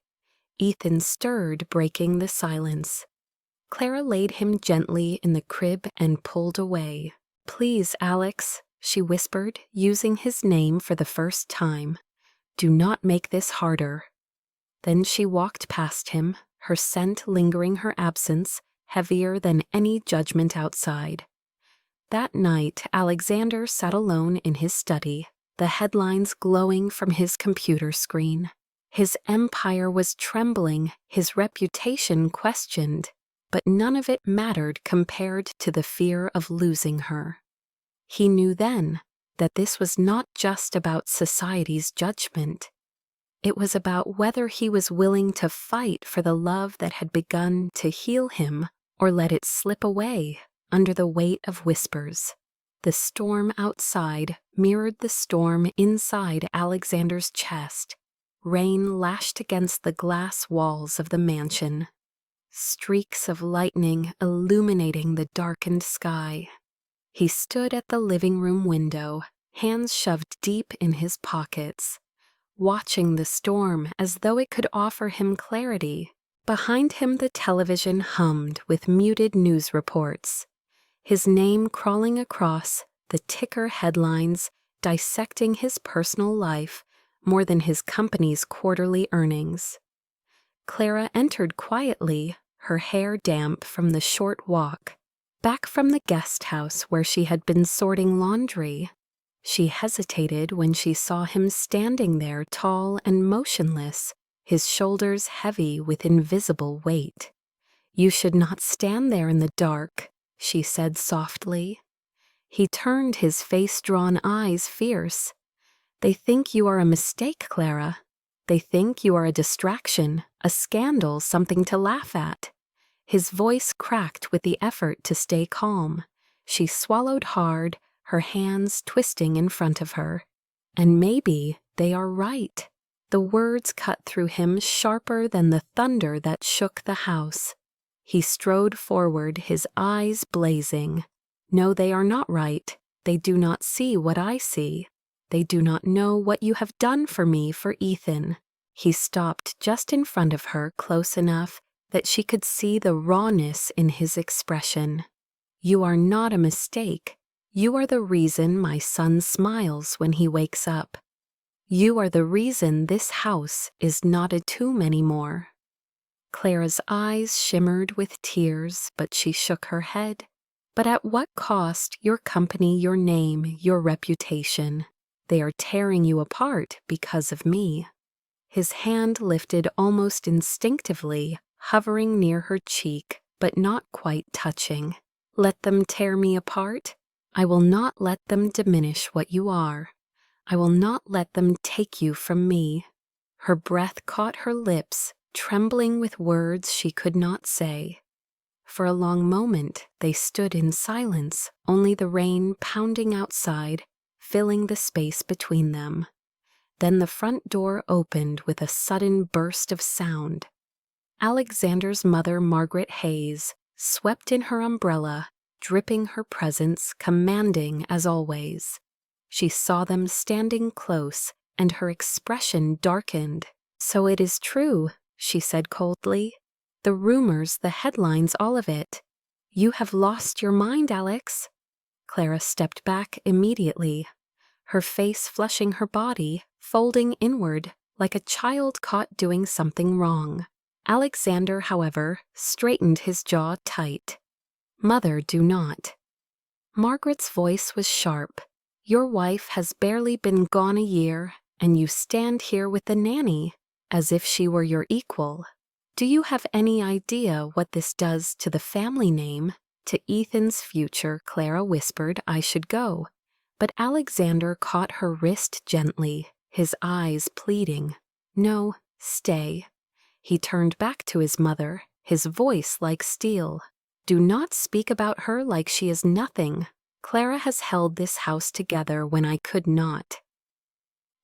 Ethan stirred, breaking the silence. Clara laid him gently in the crib and pulled away. "Please, Alex," she whispered, using his name for the first time. "Do not make this harder." Then she walked past him, her scent lingering her absence, heavier than any judgment outside. That night, Alexander sat alone in his study, the headlines glowing from his computer screen. His empire was trembling, his reputation questioned, but none of it mattered compared to the fear of losing her. He knew then that this was not just about society's judgment. It was about whether he was willing to fight for the love that had begun to heal him or let it slip away under the weight of whispers. The storm outside mirrored the storm inside Alexander's chest. Rain lashed against the glass walls of the mansion, streaks of lightning illuminating the darkened sky. He stood at the living room window, hands shoved deep in his pockets, watching the storm as though it could offer him clarity. Behind him the television hummed with muted news reports, his name crawling across the ticker headlines, dissecting his personal life more than his company's quarterly earnings. Clara entered quietly, her hair damp from the short walk, back from the guest house where she had been sorting laundry. She hesitated when she saw him standing there tall and motionless, his shoulders heavy with invisible weight. "You should not stand there in the dark," she said softly. He turned, his face-drawn eyes fierce. "They think you are a mistake, Clara. They think you are a distraction, a scandal, something to laugh at." His voice cracked with the effort to stay calm. She swallowed hard, her hands twisting in front of her. "And maybe they are right." The words cut through him sharper than the thunder that shook the house. He strode forward, his eyes blazing. "No, they are not right. They do not see what I see. They do not know what you have done for me, for Ethan." He stopped just in front of her, close enough that she could see the rawness in his expression. "You are not a mistake. You are the reason my son smiles when he wakes up. You are the reason this house is not a tomb anymore." Clara's eyes shimmered with tears, but she shook her head. "But at what cost? Your company, your name, your reputation. They are tearing you apart because of me." His hand lifted almost instinctively, hovering near her cheek, but not quite touching. "Let them tear me apart? I will not let them diminish what you are. I will not let them take you from me." Her breath caught her lips, trembling with words she could not say. For a long moment they stood in silence, only the rain pounding outside, filling the space between them. Then the front door opened with a sudden burst of sound. Alexander's mother, Margaret Hayes, swept in her umbrella, dripping her presence, commanding as always. She saw them standing close, and her expression darkened. "So it is true," she said coldly. "The rumors, the headlines, all of it. You have lost your mind, Alex." Clara stepped back immediately. her face flushing her body, folding inward like a child caught doing something wrong. Alexander, however, straightened his jaw tight. "Mother, do not." Margaret's voice was sharp. "Your wife has barely been gone a year, and you stand here with the nanny, as if she were your equal. Do you have any idea what this does to the family name?" "To Ethan's future," Clara whispered I should go. But Alexander caught her wrist gently, his eyes pleading. "No, stay." He turned back to his mother, his voice like steel. "Do not speak about her like she is nothing. Clara has held this house together when I could not.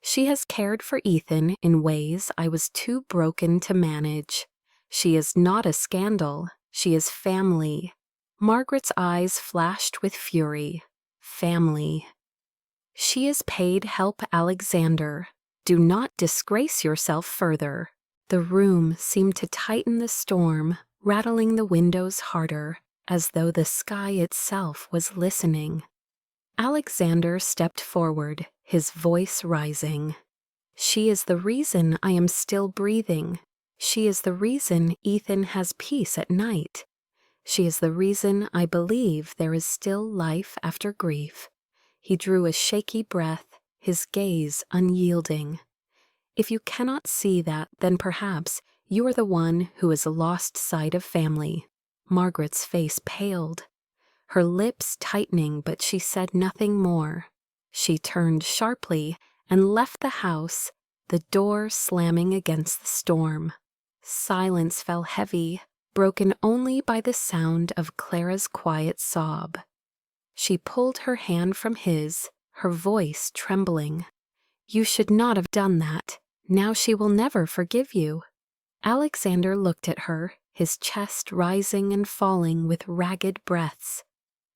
She has cared for Ethan in ways I was too broken to manage. She is not a scandal. She is family." Margaret's eyes flashed with fury. Family. "She is paid help, Alexander. Do not disgrace yourself further." The room seemed to tighten the storm, rattling the windows harder, as though the sky itself was listening. Alexander stepped forward, his voice rising. "She is the reason I am still breathing. She is the reason Ethan has peace at night. She is the reason I believe there is still life after grief." He drew a shaky breath, his gaze unyielding. "If you cannot see that, then perhaps you are the one who has lost sight of family." Margaret's face paled, her lips tightening, but she said nothing more. She turned sharply and left the house, the door slamming against the storm. Silence fell heavy, broken only by the sound of Clara's quiet sob. She pulled her hand from his, her voice trembling. "You should not have done that. Now she will never forgive you." Alexander looked at her, his chest rising and falling with ragged breaths.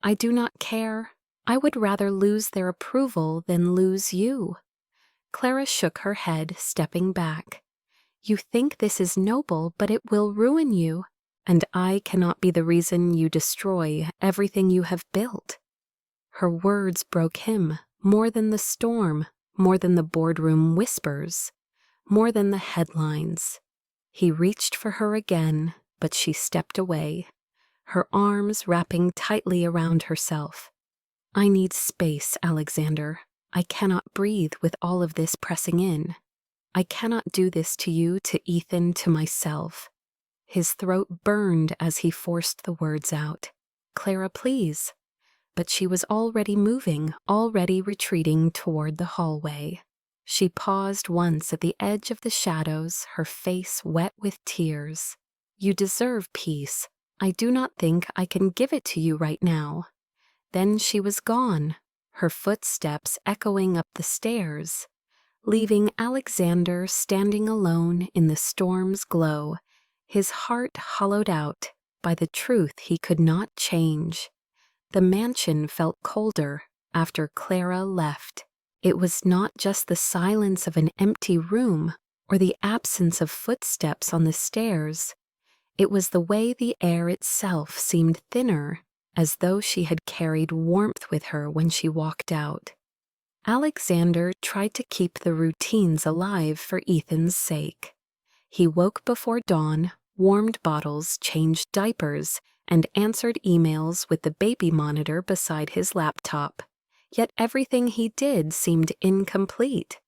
"I do not care. I would rather lose their approval than lose you." Clara shook her head, stepping back. "You think this is noble, but it will ruin you, and I cannot be the reason you destroy everything you have built." Her words broke him, more than the storm, more than the boardroom whispers, more than the headlines. He reached for her again, but she stepped away, her arms wrapping tightly around herself. "I need space, Alexander. I cannot breathe with all of this pressing in. I cannot do this to you, to Ethan, to myself." His throat burned as he forced the words out. "Clara, please." But she was already moving, already retreating toward the hallway. She paused once at the edge of the shadows, her face wet with tears. "You deserve peace. I do not think I can give it to you right now." Then she was gone, her footsteps echoing up the stairs, leaving Alexander standing alone in the storm's glow, his heart hollowed out by the truth he could not change. The mansion felt colder after Clara left. It was not just the silence of an empty room or the absence of footsteps on the stairs. It was the way the air itself seemed thinner, as though she had carried warmth with her when she walked out. Alexander tried to keep the routines alive for Ethan's sake. He woke before dawn, warmed bottles, changed diapers, and answered emails with the baby monitor beside his laptop. Yet everything he did seemed incomplete.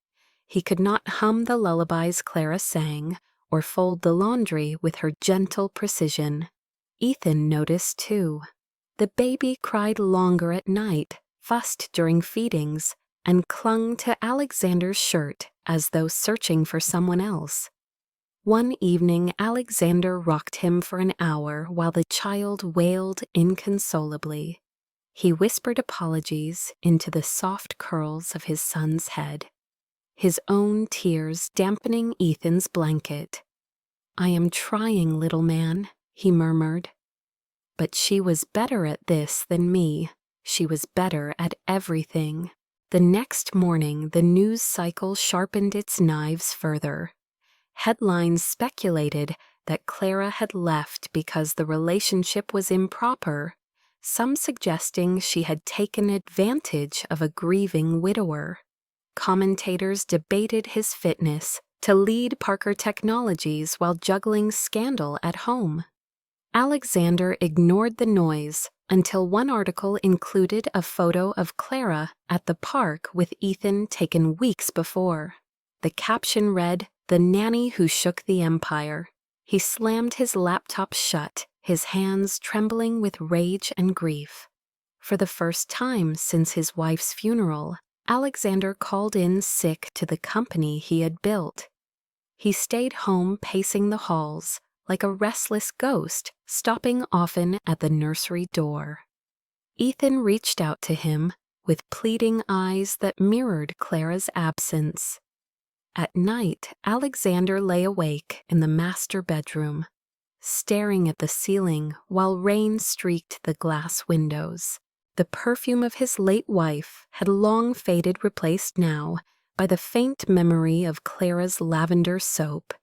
He could not hum the lullabies Clara sang, or fold the laundry with her gentle precision. Ethan noticed too. The baby cried longer at night, fussed during feedings, and clung to Alexander's shirt as though searching for someone else. One evening, Alexander rocked him for an hour while the child wailed inconsolably. He whispered apologies into the soft curls of his son's head, his own tears dampening Ethan's blanket. "I am trying, little man," he murmured. But she was better at this than me. She was better at everything. The next morning, the news cycle sharpened its knives further. Headlines speculated that Clara had left because the relationship was improper. some suggesting she had taken advantage of a grieving widower. Commentators debated his fitness to lead Parker Technologies while juggling scandal at home. Alexander ignored the noise until one article included a photo of Clara at the park with Ethan taken weeks before. The caption read, "The nanny who shook the empire." He slammed his laptop shut, his hands trembling with rage and grief. For the first time since his wife's funeral, Alexander called in sick to the company he had built. He stayed home pacing the halls, like a restless ghost, stopping often at the nursery door. Ethan reached out to him with pleading eyes that mirrored Clara's absence. At night, Alexander lay awake in the master bedroom, staring at the ceiling while rain streaked the glass windows. The perfume of his late wife had long faded, replaced now by the faint memory of Clara's lavender soap.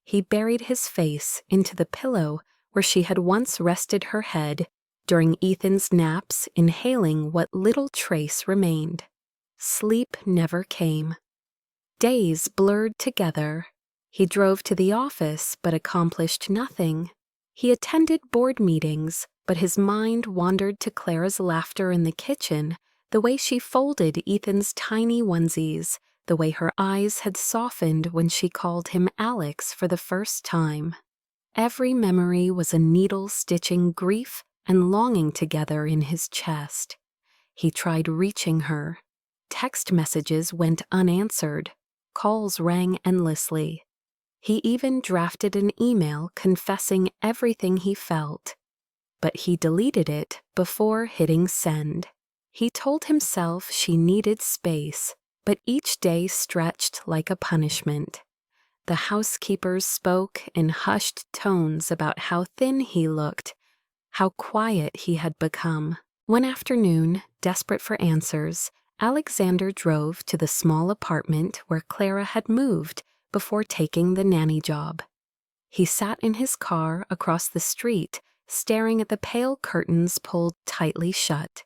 He buried his face into the pillow where she had once rested her head during Ethan's naps, inhaling what little trace remained. Sleep never came. Days blurred together. He drove to the office but accomplished nothing. He attended board meetings, but his mind wandered to Clara's laughter in the kitchen, the way she folded Ethan's tiny onesies, the way her eyes had softened when she called him Alex for the first time. Every memory was a needle stitching grief and longing together in his chest. He tried reaching her. Text messages went unanswered. Calls rang endlessly. He even drafted an email confessing everything he felt. But he deleted it before hitting send. He told himself she needed space, but each day stretched like a punishment. The housekeepers spoke in hushed tones about how thin he looked, how quiet he had become. One afternoon, desperate for answers, Alexander drove to the small apartment where Clara had moved before taking the nanny job. He sat in his car across the street, staring at the pale curtains pulled tightly shut.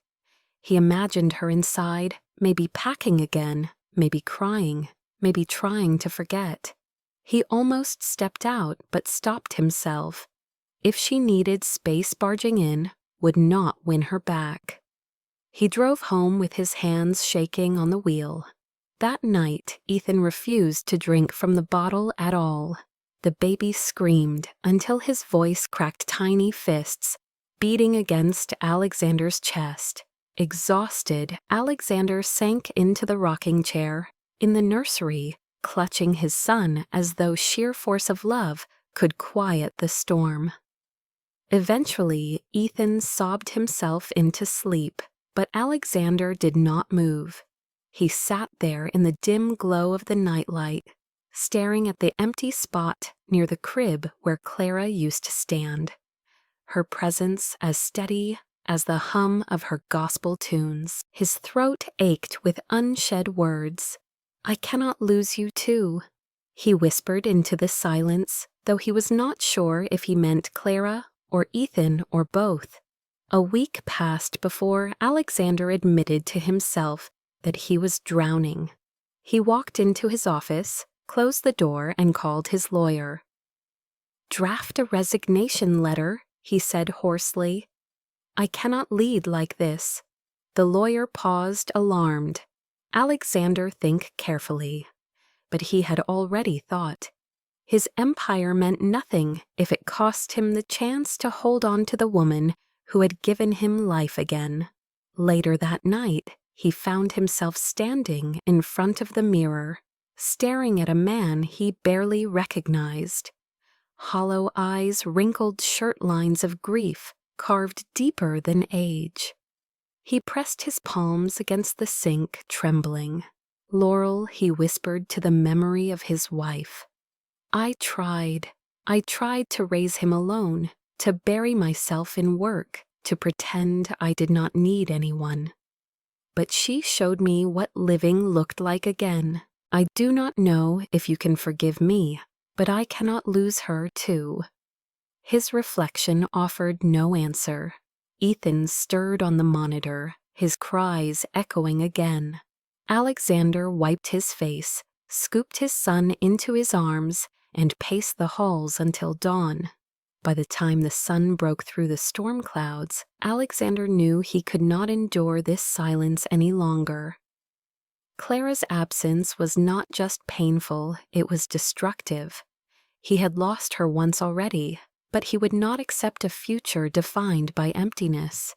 He imagined her inside, maybe packing again, maybe crying, maybe trying to forget. He almost stepped out but stopped himself. If she needed space, barging in would not win her back. He drove home with his hands shaking on the wheel. That night, Ethan refused to drink from the bottle at all. The baby screamed until his voice cracked tiny fists, beating against Alexander's chest. Exhausted, Alexander sank into the rocking chair in the nursery, clutching his son as though sheer force of love could quiet the storm. Eventually, Ethan sobbed himself into sleep, but Alexander did not move. He sat there in the dim glow of the nightlight, staring at the empty spot near the crib where Clara used to stand, her presence as steady as the hum of her gospel tunes. His throat ached with unshed words. "I cannot lose you too," he whispered into the silence, though he was not sure if he meant Clara or Ethan or both. A week passed before Alexander admitted to himself that he was drowning. He walked into his office, closed the door, and called his lawyer. "Draft a resignation letter," he said hoarsely. "I cannot lead like this." The lawyer paused, alarmed. Alexander think carefully. But he had already thought. His empire meant nothing if it cost him the chance to hold on to the woman who had given him life again. Later that night, he found himself standing in front of the mirror, staring at a man he barely recognized. Hollow eyes, wrinkled shirt lines of grief, carved deeper than age. He pressed his palms against the sink, trembling. "Laurel," he whispered to the memory of his wife. I tried to raise him alone, to bury myself in work, to pretend I did not need anyone. But she showed me what living looked like again. I do not know if you can forgive me, but I cannot lose her too." His reflection offered no answer. Ethan stirred on the monitor, his cries echoing again. Alexander wiped his face, scooped his son into his arms, and paced the halls until dawn. By the time the sun broke through the storm clouds, Alexander knew he could not endure this silence any longer. Clara's absence was not just painful, it was destructive. He had lost her once already, but he would not accept a future defined by emptiness.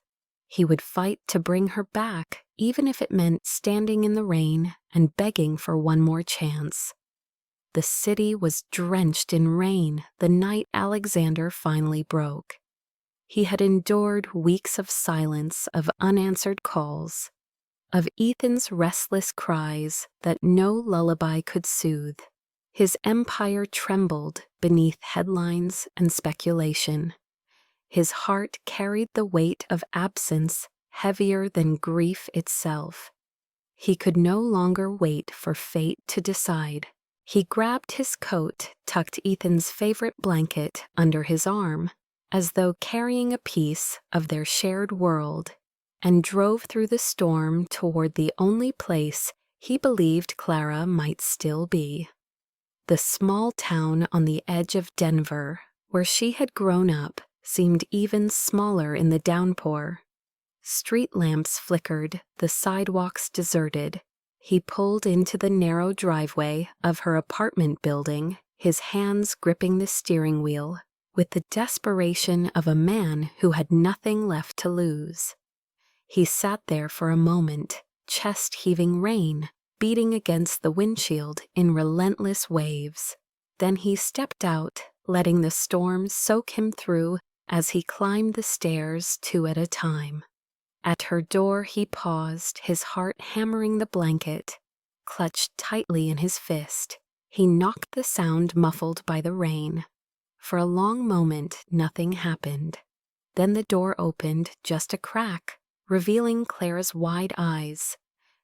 He would fight to bring her back, even if it meant standing in the rain and begging for one more chance. The city was drenched in rain the night Alexander finally broke. He had endured weeks of silence, of unanswered calls, of Ethan's restless cries that no lullaby could soothe. His empire trembled beneath headlines and speculation. His heart carried the weight of absence heavier than grief itself. He could no longer wait for fate to decide. He grabbed his coat, tucked Ethan's favorite blanket under his arm, as though carrying a piece of their shared world, and drove through the storm toward the only place he believed Clara might still be. The small town on the edge of Denver, where she had grown up, seemed even smaller in the downpour. Street lamps flickered, the sidewalks deserted. He pulled into the narrow driveway of her apartment building, his hands gripping the steering wheel, with the desperation of a man who had nothing left to lose. He sat there for a moment, chest-heaving rain beating against the windshield in relentless waves. Then he stepped out, letting the storm soak him through as he climbed the stairs 2 at a time. At her door he paused, his heart hammering the blanket, clutched tightly in his fist. He knocked the sound muffled by the rain. For a long moment nothing happened. Then the door opened just a crack, revealing Clara's wide eyes.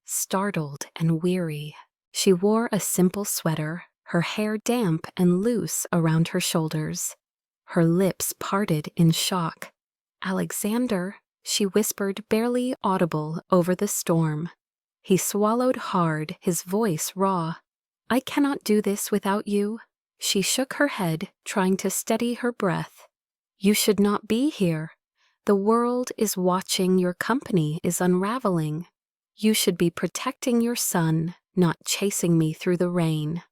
Startled and weary, she wore a simple sweater, her hair damp and loose around her shoulders. Her lips parted in shock. "Alexander," she whispered, barely audible over the storm. He swallowed hard, his voice raw. "I cannot do this without you." She shook her head, trying to steady her breath. "You should not be here. The world is watching, your company is unraveling. You should be protecting your son, not chasing me through the rain."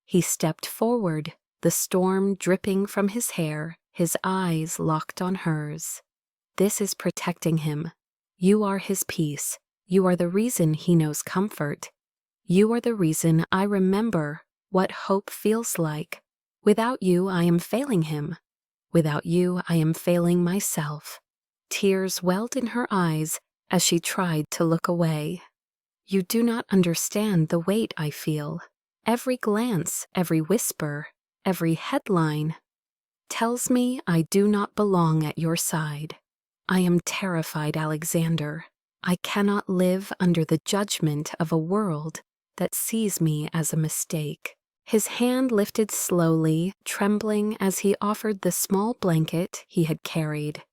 He stepped forward, the storm dripping from his hair, his eyes locked on hers. "This is protecting him. You are his peace. You are the reason he knows comfort. You are the reason I remember what hope feels like. Without you, I am failing him. Without you, I am failing myself." Tears welled in her eyes as she tried to look away. "You do not understand the weight I feel. Every glance, every whisper, every headline tells me I do not belong at your side. I am terrified, Alexander. I cannot live under the judgment of a world that sees me as a mistake." His hand lifted slowly, trembling as he offered the small blanket he had carried.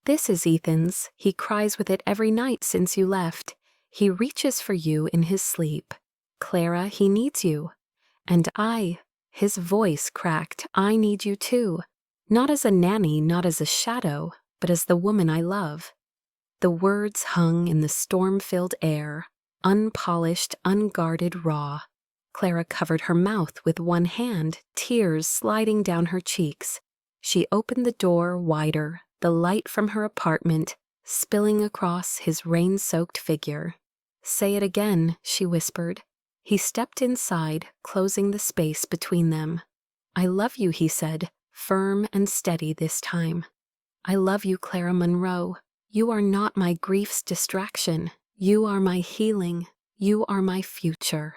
"This is Ethan's. He cries with it every night since you left. He reaches for you in his sleep. Clara, he needs you. And I," his voice cracked, "I need you too. Not as a nanny, not as a shadow, but as the woman I love." The words hung in the storm-filled air, unpolished, unguarded, raw. Clara covered her mouth with one hand, tears sliding down her cheeks. She opened the door wider, the light from her apartment spilling across his rain-soaked figure. "Say it again," she whispered. He stepped inside, closing the space between them. "I love you," he said, firm and steady this time. "I love you, Clara Monroe. You are not my grief's distraction. You are my healing. You are my future."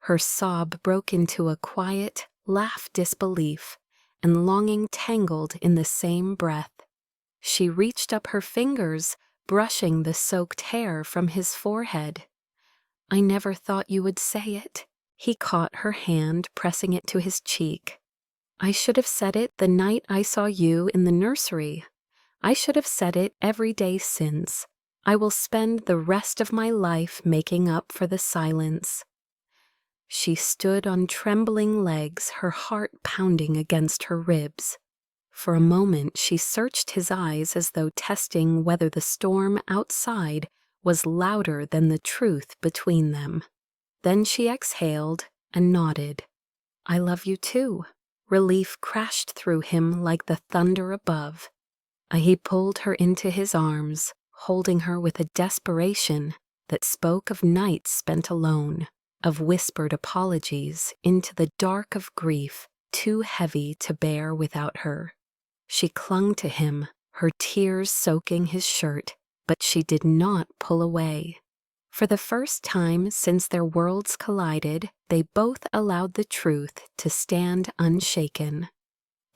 Her sob broke into a quiet, laugh disbelief, and longing tangled in the same breath. She reached up her fingers, brushing the soaked hair from his forehead. "I never thought you would say it." He caught her hand, pressing it to his cheek. "I should have said it the night I saw you in the nursery. I should have said it every day since. I will spend the rest of my life making up for the silence." She stood on trembling legs, her heart pounding against her ribs. For a moment she searched his eyes as though testing whether the storm outside was louder than the truth between them. Then she exhaled and nodded. "I love you too." Relief crashed through him like the thunder above. He pulled her into his arms, holding her with a desperation that spoke of nights spent alone, of whispered apologies into the dark of grief too heavy to bear without her. She clung to him, her tears soaking his shirt, but she did not pull away. For the first time since their worlds collided, they both allowed the truth to stand unshaken.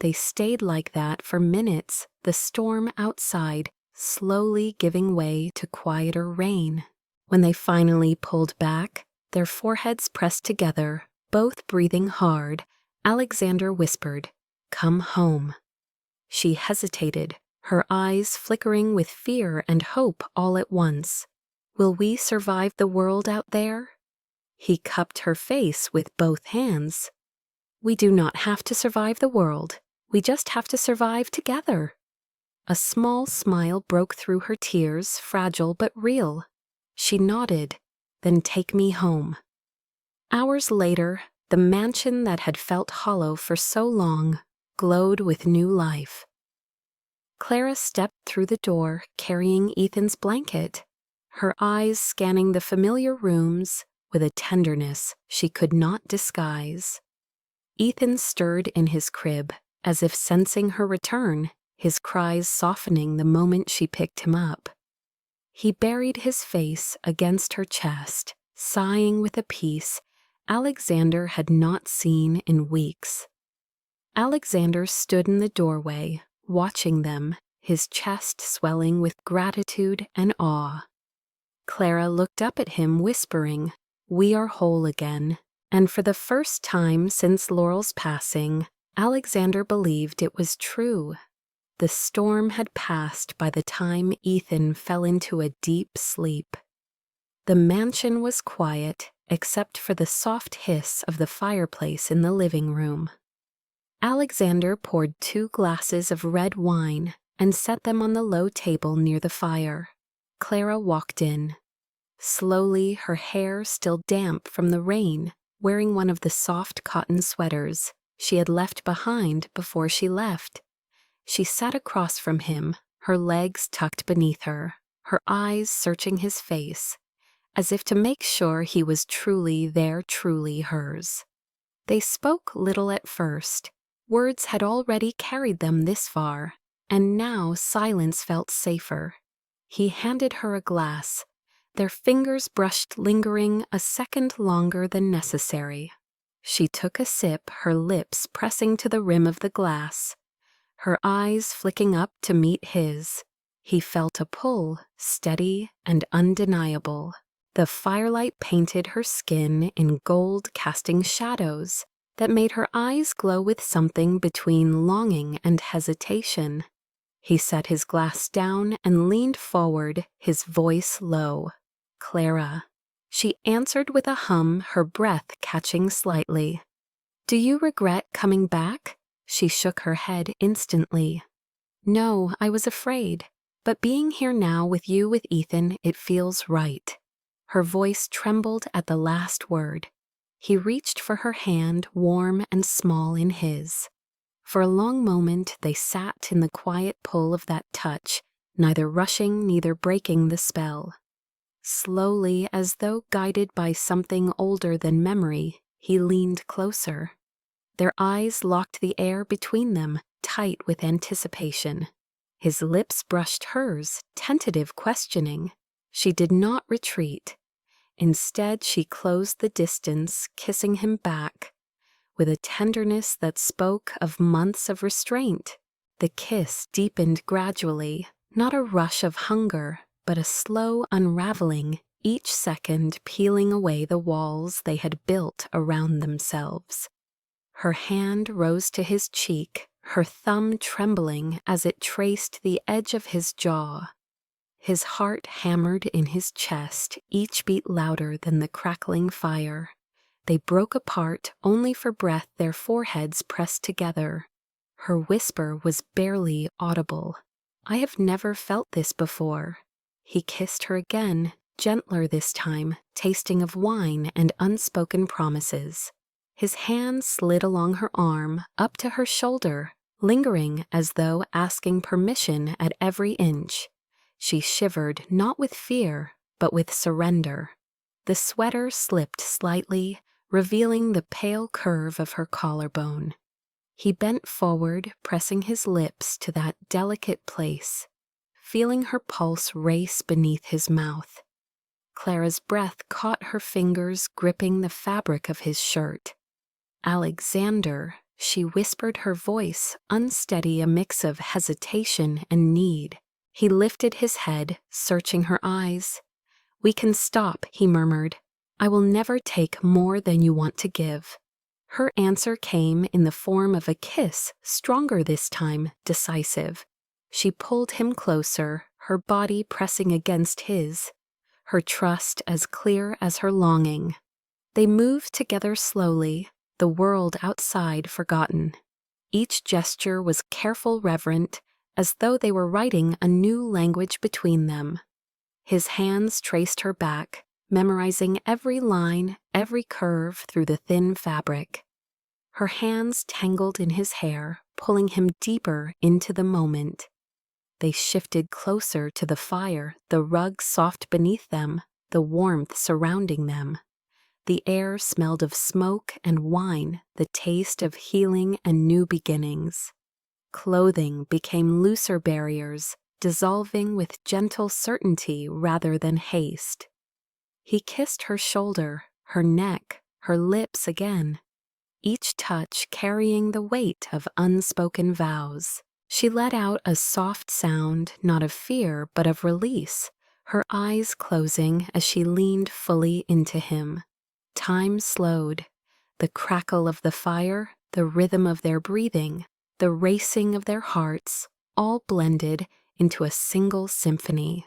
They stayed like that for minutes, the storm outside slowly giving way to quieter rain. When they finally pulled back, their foreheads pressed together, both breathing hard, Alexander whispered, "Come home." She hesitated, her eyes flickering with fear and hope all at once. "Will we survive the world out there?" He cupped her face with both hands. "We do not have to survive the world. We just have to survive together." A small smile broke through her tears, fragile but real. She nodded, "Then take me home." Hours later, the mansion that had felt hollow for so long glowed with new life. Clara stepped through the door, carrying Ethan's blanket, her eyes scanning the familiar rooms with a tenderness she could not disguise. Ethan stirred in his crib, as if sensing her return, his cries softening the moment she picked him up. He buried his face against her chest, sighing with a peace Alexander had not seen in weeks. Alexander stood in the doorway, watching them, his chest swelling with gratitude and awe. Clara looked up at him, whispering, "We are whole again." And for the first time since Laurel's passing, Alexander believed it was true. The storm had passed by the time Ethan fell into a deep sleep. The mansion was quiet, except for the soft hiss of the fireplace in the living room. Alexander poured 2 glasses of red wine and set them on the low table near the fire. Clara walked in. Slowly, her hair still damp from the rain, wearing one of the soft cotton sweaters she had left behind before she left. She sat across from him, her legs tucked beneath her, her eyes searching his face, as if to make sure he was truly there, truly hers. They spoke little at first. Words had already carried them this far, and now silence felt safer. He handed her a glass. Their fingers brushed lingering a second longer than necessary. She took a sip, her lips pressing to the rim of the glass, her eyes flicking up to meet his. He felt a pull, steady and undeniable. The firelight painted her skin in gold, casting shadows that made her eyes glow with something between longing and hesitation. He set his glass down and leaned forward, his voice low. "Clara." She answered with a hum, her breath catching slightly. "Do you regret coming back?" She shook her head instantly. "No, I was afraid. But being here now with you, with Ethan, it feels right." Her voice trembled at the last word. He reached for her hand, warm and small in his. For a long moment they sat in the quiet pull of that touch, neither rushing, neither breaking the spell. Slowly, as though guided by something older than memory, he leaned closer. Their eyes locked the air between them, tight with anticipation. His lips brushed hers, tentative, questioning. She did not retreat. Instead, she closed the distance, kissing him back, with a tenderness that spoke of months of restraint. The kiss deepened gradually, not a rush of hunger, but a slow unraveling, each second peeling away the walls they had built around themselves. Her hand rose to his cheek, her thumb trembling as it traced the edge of his jaw. His heart hammered in his chest, each beat louder than the crackling fire. They broke apart only for breath, their foreheads pressed together. Her whisper was barely audible. "I have never felt this before." He kissed her again, gentler this time, tasting of wine and unspoken promises. His hand slid along her arm, up to her shoulder, lingering as though asking permission at every inch. She shivered, not with fear, but with surrender. The sweater slipped slightly, revealing the pale curve of her collarbone. He bent forward, pressing his lips to that delicate place, feeling her pulse race beneath his mouth. Clara's breath caught her fingers gripping the fabric of his shirt. "Alexander," she whispered, her voice unsteady, a mix of hesitation and need. He lifted his head, searching her eyes. "We can stop," he murmured. "I will never take more than you want to give." Her answer came in the form of a kiss, stronger this time, decisive. She pulled him closer, her body pressing against his, her trust as clear as her longing. They moved together slowly, the world outside forgotten. Each gesture was careful, reverent, as though they were writing a new language between them. His hands traced her back, memorizing every line, every curve through the thin fabric. Her hands tangled in his hair, pulling him deeper into the moment. They shifted closer to the fire, the rug soft beneath them, the warmth surrounding them. The air smelled of smoke and wine, the taste of healing and new beginnings. Clothing became looser barriers, dissolving with gentle certainty rather than haste. He kissed her shoulder, her neck, her lips again, each touch carrying the weight of unspoken vows. She let out a soft sound, not of fear but of release, her eyes closing as she leaned fully into him. Time slowed. The crackle of the fire, the rhythm of their breathing, the racing of their hearts, all blended into a single symphony.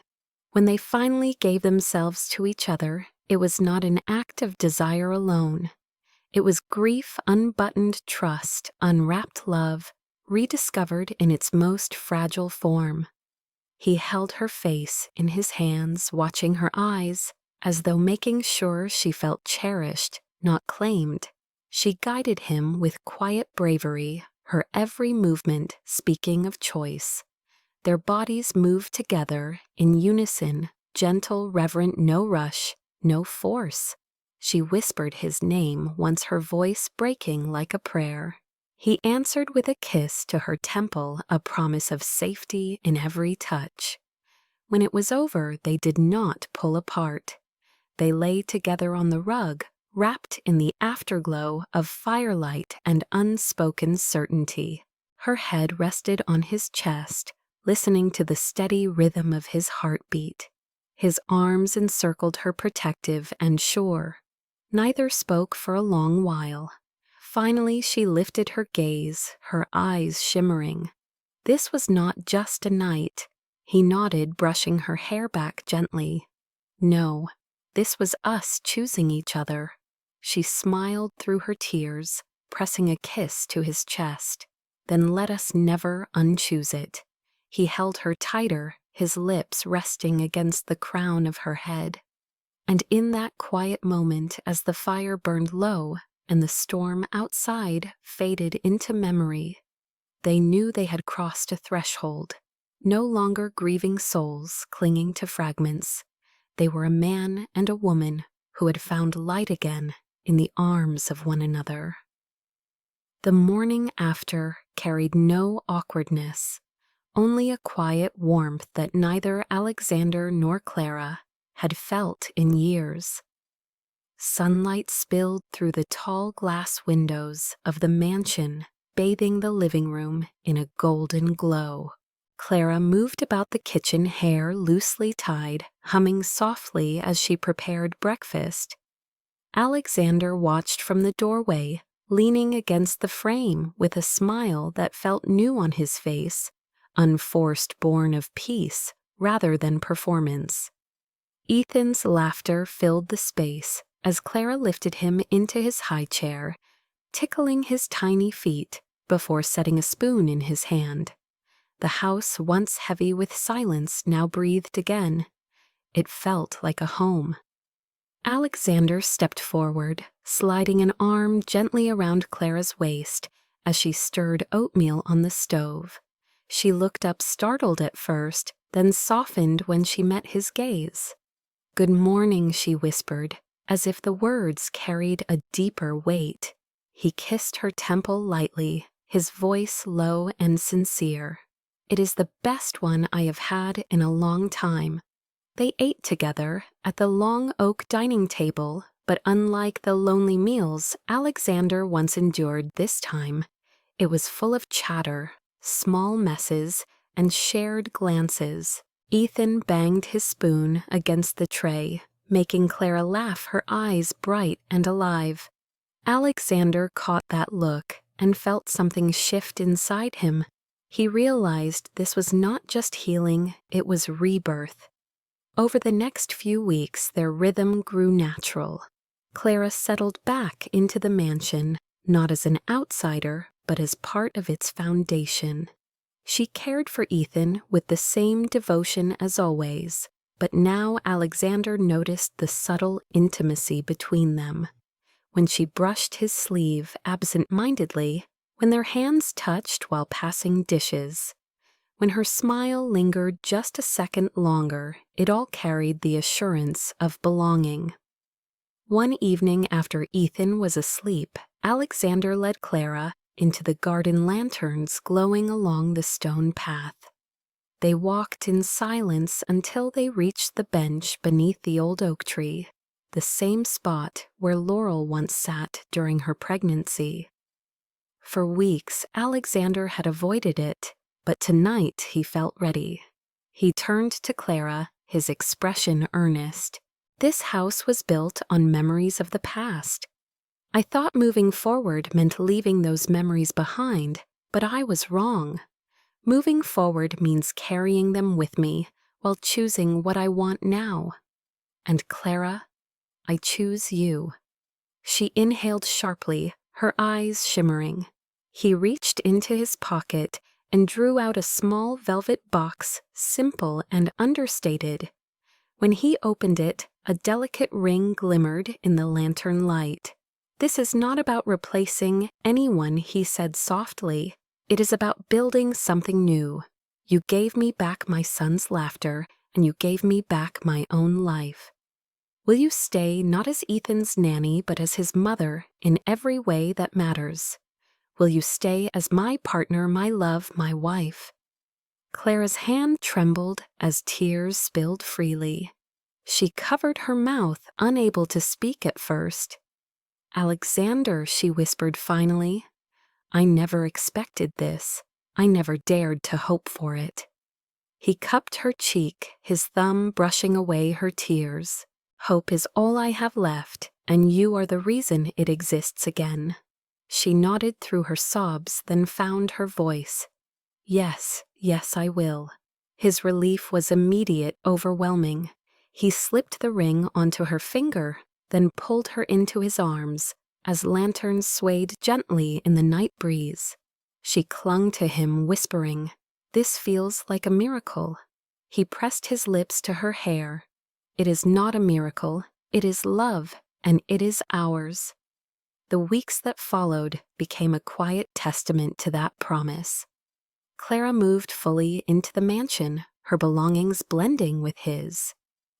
When they finally gave themselves to each other, it was not an act of desire alone. It was grief, unbuttoned trust, unwrapped love, rediscovered in its most fragile form. He held her face in his hands, watching her eyes, as though making sure she felt cherished, not claimed. She guided him with quiet bravery, her every movement speaking of choice. Their bodies moved together in unison, gentle, reverent, no rush, no force. She whispered his name, once her voice breaking like a prayer. He answered with a kiss to her temple, a promise of safety in every touch. When it was over, they did not pull apart. They lay together on the rug, wrapped in the afterglow of firelight and unspoken certainty. Her head rested on his chest, listening to the steady rhythm of his heartbeat. His arms encircled her, protective and sure. Neither spoke for a long while. Finally, she lifted her gaze, her eyes shimmering. This was not just a night. He nodded, brushing her hair back gently. No, this was us choosing each other. She smiled through her tears, pressing a kiss to his chest. Then let us never unchoose it. He held her tighter, his lips resting against the crown of her head. And in that quiet moment, as the fire burned low and the storm outside faded into memory, they knew they had crossed a threshold. No longer grieving souls clinging to fragments. They were a man and a woman who had found light again in the arms of one another. The morning after carried no awkwardness, only a quiet warmth that neither Alexander nor Clara had felt in years. Sunlight spilled through the tall glass windows of the mansion, bathing the living room in a golden glow. Clara moved about the kitchen, hair loosely tied, humming softly as she prepared breakfast. Alexander watched from the doorway, leaning against the frame with a smile that felt new on his face, unforced, born of peace rather than performance. Ethan's laughter filled the space as Clara lifted him into his high chair, tickling his tiny feet before setting a spoon in his hand. The house, once heavy with silence, now breathed again. It felt like a home. Alexander stepped forward, sliding an arm gently around Clara's waist as she stirred oatmeal on the stove. She looked up startled at first, then softened when she met his gaze. "Good morning," she whispered, as if the words carried a deeper weight. He kissed her temple lightly, his voice low and sincere. "It is the best one I have had in a long time." They ate together at the long oak dining table, but unlike the lonely meals Alexander once endured this time, it was full of chatter, small messes, and shared glances. Ethan banged his spoon against the tray, making Clara laugh, her eyes bright and alive. Alexander caught that look and felt something shift inside him. He realized this was not just healing, it was rebirth. Over the next few weeks, their rhythm grew natural. Clara settled back into the mansion, not as an outsider, but as part of its foundation. She cared for Ethan with the same devotion as always, but now Alexander noticed the subtle intimacy between them. When she brushed his sleeve absent-mindedly, when their hands touched while passing dishes, when her smile lingered just a second longer, it all carried the assurance of belonging. One evening after Ethan was asleep, Alexander led Clara into the garden lanterns glowing along the stone path. They walked in silence until they reached the bench beneath the old oak tree, the same spot where Laurel once sat during her pregnancy. For weeks, Alexander had avoided it, but tonight he felt ready. He turned to Clara, his expression earnest. "This house was built on memories of the past. I thought moving forward meant leaving those memories behind, but I was wrong. Moving forward means carrying them with me while choosing what I want now. And Clara, I choose you." She inhaled sharply, her eyes shimmering. He reached into his pocket and drew out a small velvet box, simple and understated. When he opened it, a delicate ring glimmered in the lantern light. "This is not about replacing anyone," he said softly. "It is about building something new. You gave me back my son's laughter, and you gave me back my own life. Will you stay not as Ethan's nanny, but as his mother in every way that matters? Will you stay as my partner, my love, my wife?" Clara's hand trembled as tears spilled freely. She covered her mouth, unable to speak at first. "Alexander," she whispered finally, "I never expected this. I never dared to hope for it." He cupped her cheek, his thumb brushing away her tears. "Hope is all I have left, and you are the reason it exists again." She nodded through her sobs, then found her voice. "Yes, yes, I will." His relief was immediate, overwhelming. He slipped the ring onto her finger, then pulled her into his arms as lanterns swayed gently in the night breeze. She clung to him, whispering, "This feels like a miracle." He pressed his lips to her hair. "It is not a miracle, it is love, and it is ours." The weeks that followed became a quiet testament to that promise. Clara moved fully into the mansion, her belongings blending with his,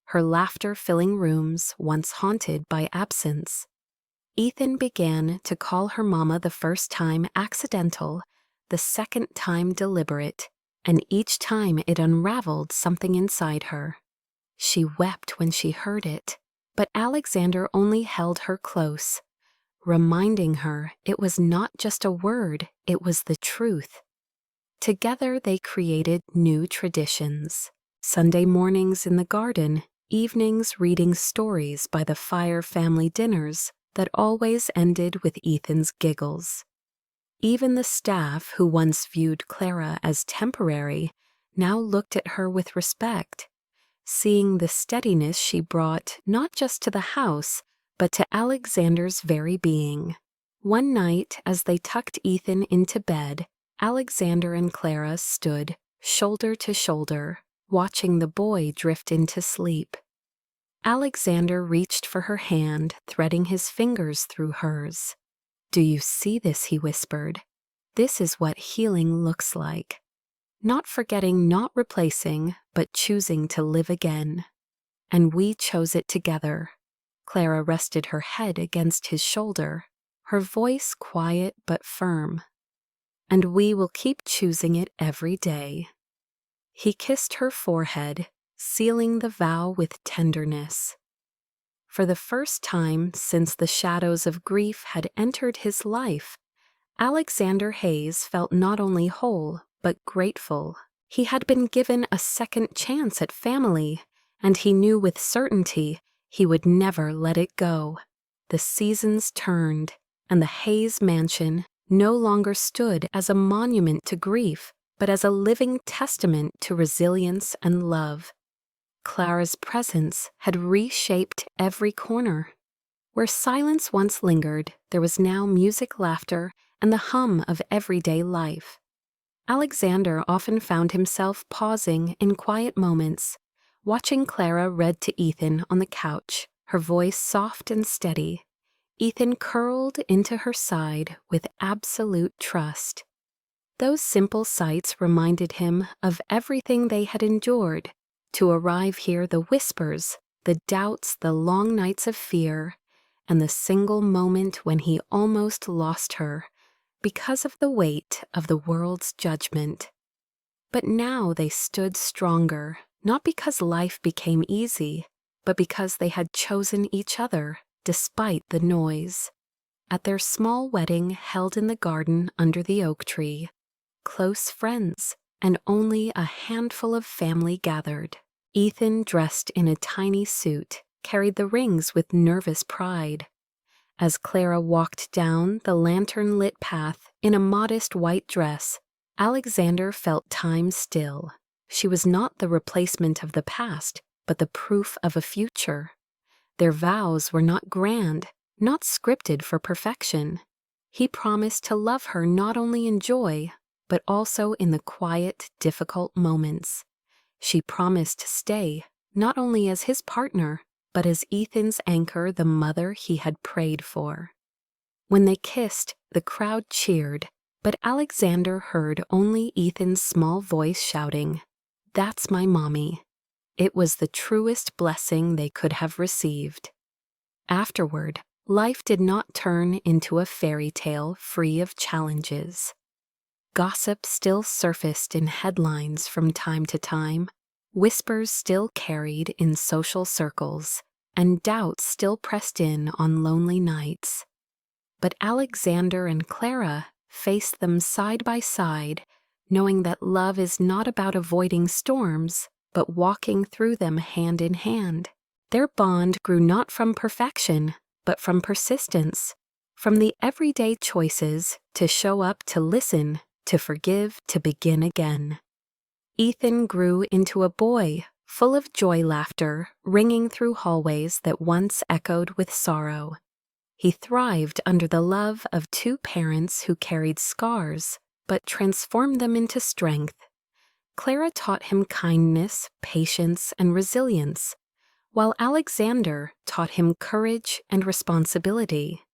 her laughter filling rooms once haunted by absence. Ethan began to call her mama the first time accidental, the second time deliberate, and each time it unraveled something inside her. She wept when she heard it, but Alexander only held her close, reminding her it was not just a word, it was the truth. Together they created new traditions. Sunday mornings in the garden, evenings reading stories by the fire, family dinners, that always ended with Ethan's giggles. Even the staff, who once viewed Clara as temporary, now looked at her with respect, seeing the steadiness she brought not just to the house, but to Alexander's very being. One night, as they tucked Ethan into bed, Alexander and Clara stood, shoulder to shoulder, watching the boy drift into sleep. Alexander reached for her hand, threading his fingers through hers. "Do you see this?" he whispered. "This is what healing looks like. Not forgetting, not replacing, but choosing to live again. And we chose it together." Clara rested her head against his shoulder, her voice quiet but firm. "And we will keep choosing it every day." He kissed her forehead, sealing the vow with tenderness. For the first time since the shadows of grief had entered his life, Alexander Hayes felt not only whole, but grateful. He had been given a second chance at family, and he knew with certainty he would never let it go. The seasons turned, and the Hayes mansion no longer stood as a monument to grief, but as a living testament to resilience and love. Clara's presence had reshaped every corner. Where silence once lingered, there was now music, laughter, and the hum of everyday life. Alexander often found himself pausing in quiet moments, watching Clara read to Ethan on the couch, her voice soft and steady. Ethan curled into her side with absolute trust. Those simple sights reminded him of everything they had endured. To arrive here, the whispers, the doubts, the long nights of fear, and the single moment when he almost lost her because of the weight of the world's judgment. But now they stood stronger, not because life became easy, but because they had chosen each other despite the noise. At their small wedding held in the garden under the oak tree, close friends and only a handful of family gathered. Ethan, dressed in a tiny suit, carried the rings with nervous pride. As Clara walked down the lantern-lit path in a modest white dress, Alexander felt time still. She was not the replacement of the past, but the proof of a future. Their vows were not grand, not scripted for perfection. He promised to love her not only in joy, but also in the quiet, difficult moments. She promised to stay, not only as his partner, but as Ethan's anchor, the mother he had prayed for. When they kissed, the crowd cheered, but Alexander heard only Ethan's small voice shouting, "That's my mommy." It was the truest blessing they could have received. Afterward, life did not turn into a fairy tale free of challenges. Gossip still surfaced in headlines from time to time, whispers still carried in social circles, and doubts still pressed in on lonely nights. But Alexander and Clara faced them side by side, knowing that love is not about avoiding storms, but walking through them hand in hand. Their bond grew not from perfection, but from persistence, from the everyday choices to show up, to listen, to forgive, to begin again. Ethan grew into a boy, full of joy, laughter, ringing through hallways that once echoed with sorrow. He thrived under the love of two parents who carried scars, but transformed them into strength. Clara taught him kindness, patience, and resilience, while Alexander taught him courage and responsibility.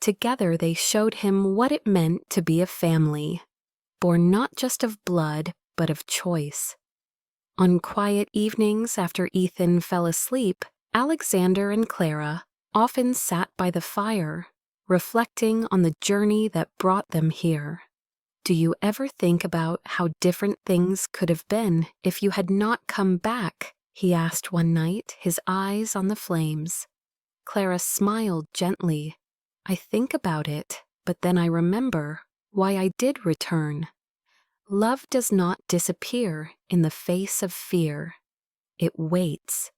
Together they showed him what it meant to be a family, born not just of blood, but of choice. On quiet evenings after Ethan fell asleep, Alexander and Clara often sat by the fire, reflecting on the journey that brought them here. "Do you ever think about how different things could have been if you had not come back?" he asked one night, his eyes on the flames. Clara smiled gently. "I think about it, but then I remember why I did return. Love does not disappear in the face of fear. It waits.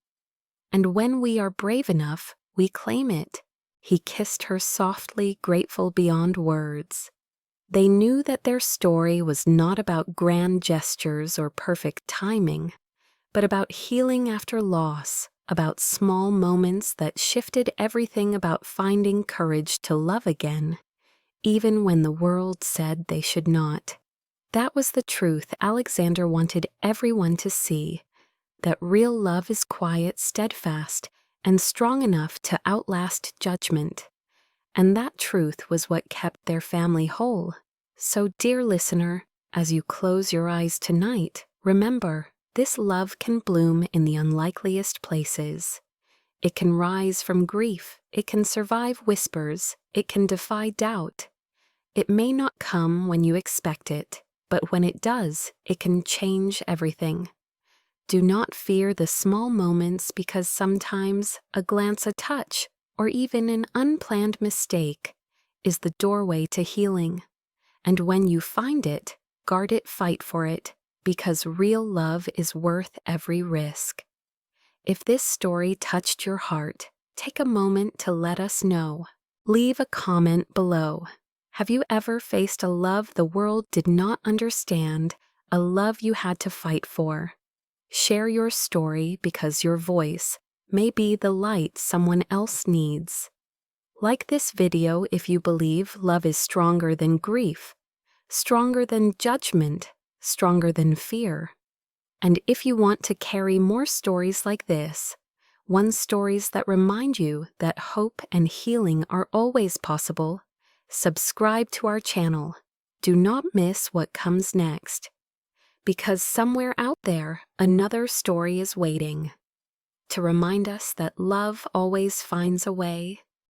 And when we are brave enough, we claim it. He kissed her softly, grateful beyond words. They knew that their story was not about grand gestures or perfect timing, but about healing after loss, about small moments that shifted everything, about finding courage to love again, even when the world said they should not. That was the truth Alexander wanted everyone to see, that real love is quiet, steadfast, and strong enough to outlast judgment. And that truth was what kept their family whole. So, dear listener, as you close your eyes tonight, remember, this love can bloom in the unlikeliest places. It can rise from grief, it can survive whispers, it can defy doubt. It may not come when you expect it, but when it does, it can change everything. Do not fear the small moments, because sometimes a glance, a touch, or even an unplanned mistake is the doorway to healing. And when you find it, guard it, fight for it, because real love is worth every risk. If this story touched your heart, take a moment to let us know. Leave a comment below. Have you ever faced a love the world did not understand, a love you had to fight for? Share your story, because your voice may be the light someone else needs. Like this video if you believe love is stronger than grief, stronger than judgment, stronger than fear. And if you want to carry more stories like this, stories that remind you that hope and healing are always possible, subscribe to our channel. Do not miss what comes next, because somewhere out there, another story is waiting to remind us that love always finds a way,